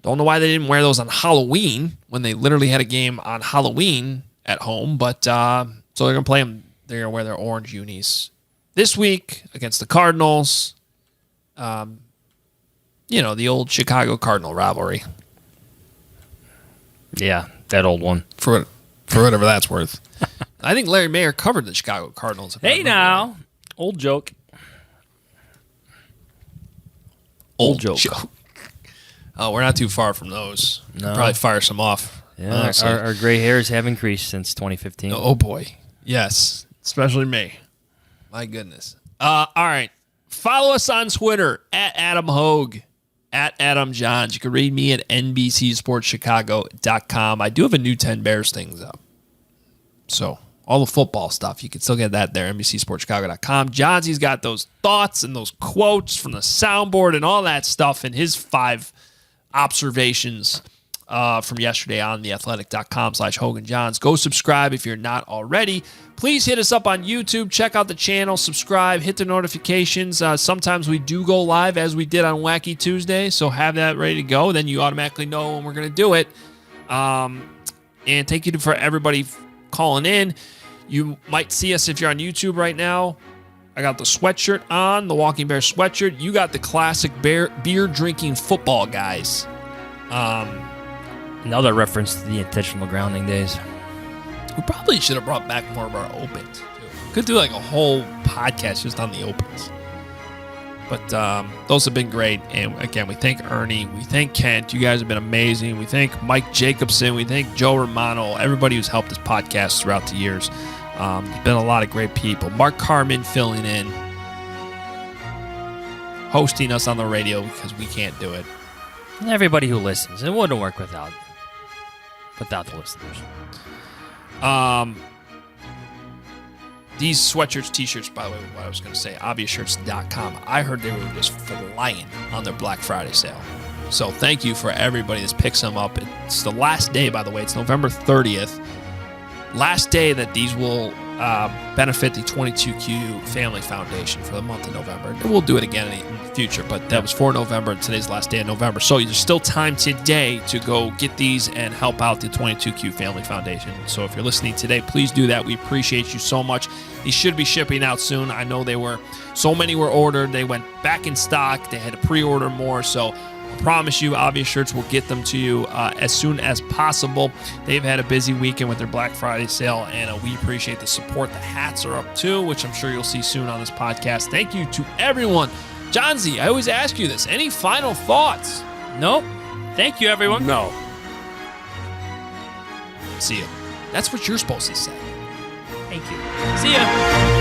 J: Don't know why they didn't wear those on Halloween when they literally had a game on Halloween at home, but so they're going to play them. They're going to wear their orange unis this week against the Cardinals. The old Chicago Cardinal rivalry.
K: Yeah, that old one.
J: For whatever that's worth. I think Larry Mayer covered the Chicago Cardinals.
K: Hey now, old joke.
J: Old joke. Oh, we're not too far from those.
K: No.
J: Probably fire some off.
K: Yeah, our gray hairs have increased since 2015.
J: Oh boy, yes, especially me. My goodness. All right, follow us on Twitter at Adam Hoge, at Adam Jahns. You can read me at NBCSportsChicago.com. I do have a new 10 Bears things up, so all the football stuff you can still get that there. NBCSportsChicago.com. Johnsy's got those thoughts and those quotes from the soundboard and all that stuff in his 5 observations from yesterday on theathletic.com/Hoge Jahns. Go subscribe if you're not already. Please hit us up on YouTube. Check out the channel. Subscribe. Hit the notifications. Sometimes we do go live as we did on Wacky Tuesday, so have that ready to go. Then you automatically know when we're going to do it. And thank you for everybody calling in. You might see us if you're on YouTube right now. I got the sweatshirt on, the Walking Bear sweatshirt. You got the classic beer drinking football guys.
K: Another reference to the intentional grounding days.
J: We probably should have brought back more of our opens. Could do like a whole podcast just on the opens. But those have been great. And again, we thank Ernie. We thank Kent. You guys have been amazing. We thank Mike Jacobson. We thank Joe Romano. Everybody who's helped this podcast throughout the years. There's been a lot of great people. Mark Carmen filling in, hosting us on the radio because we can't do it.
K: And everybody who listens. It wouldn't work without the listeners.
J: These sweatshirts, t-shirts, by the way, what I was going to say, obviousshirts.com. I heard they were just flying on their Black Friday sale. So thank you for everybody that's picked some up. It's the last day, by the way. It's November 30th. Last day that these will benefit the 22Q Family Foundation for the month of November. And we'll do it again in the future, but that was for November, and today's the last day of November. So there's still time today to go get these and help out the 22Q Family Foundation. So if you're listening today, please do that. We appreciate you so much. These should be shipping out soon. I know so many were ordered. They went back in stock. They had to pre-order more. So promise you, Obvious Shirts will get them to you as soon as possible. They've had a busy weekend with their Black Friday sale, and we appreciate the support. The hats are up too, which I'm sure you'll see soon on this podcast. Thank you to everyone. John Z, I always ask you this. Any final thoughts?
K: Nope. Thank you, everyone.
F: No.
J: See you. That's what you're supposed to say.
K: Thank you. See ya.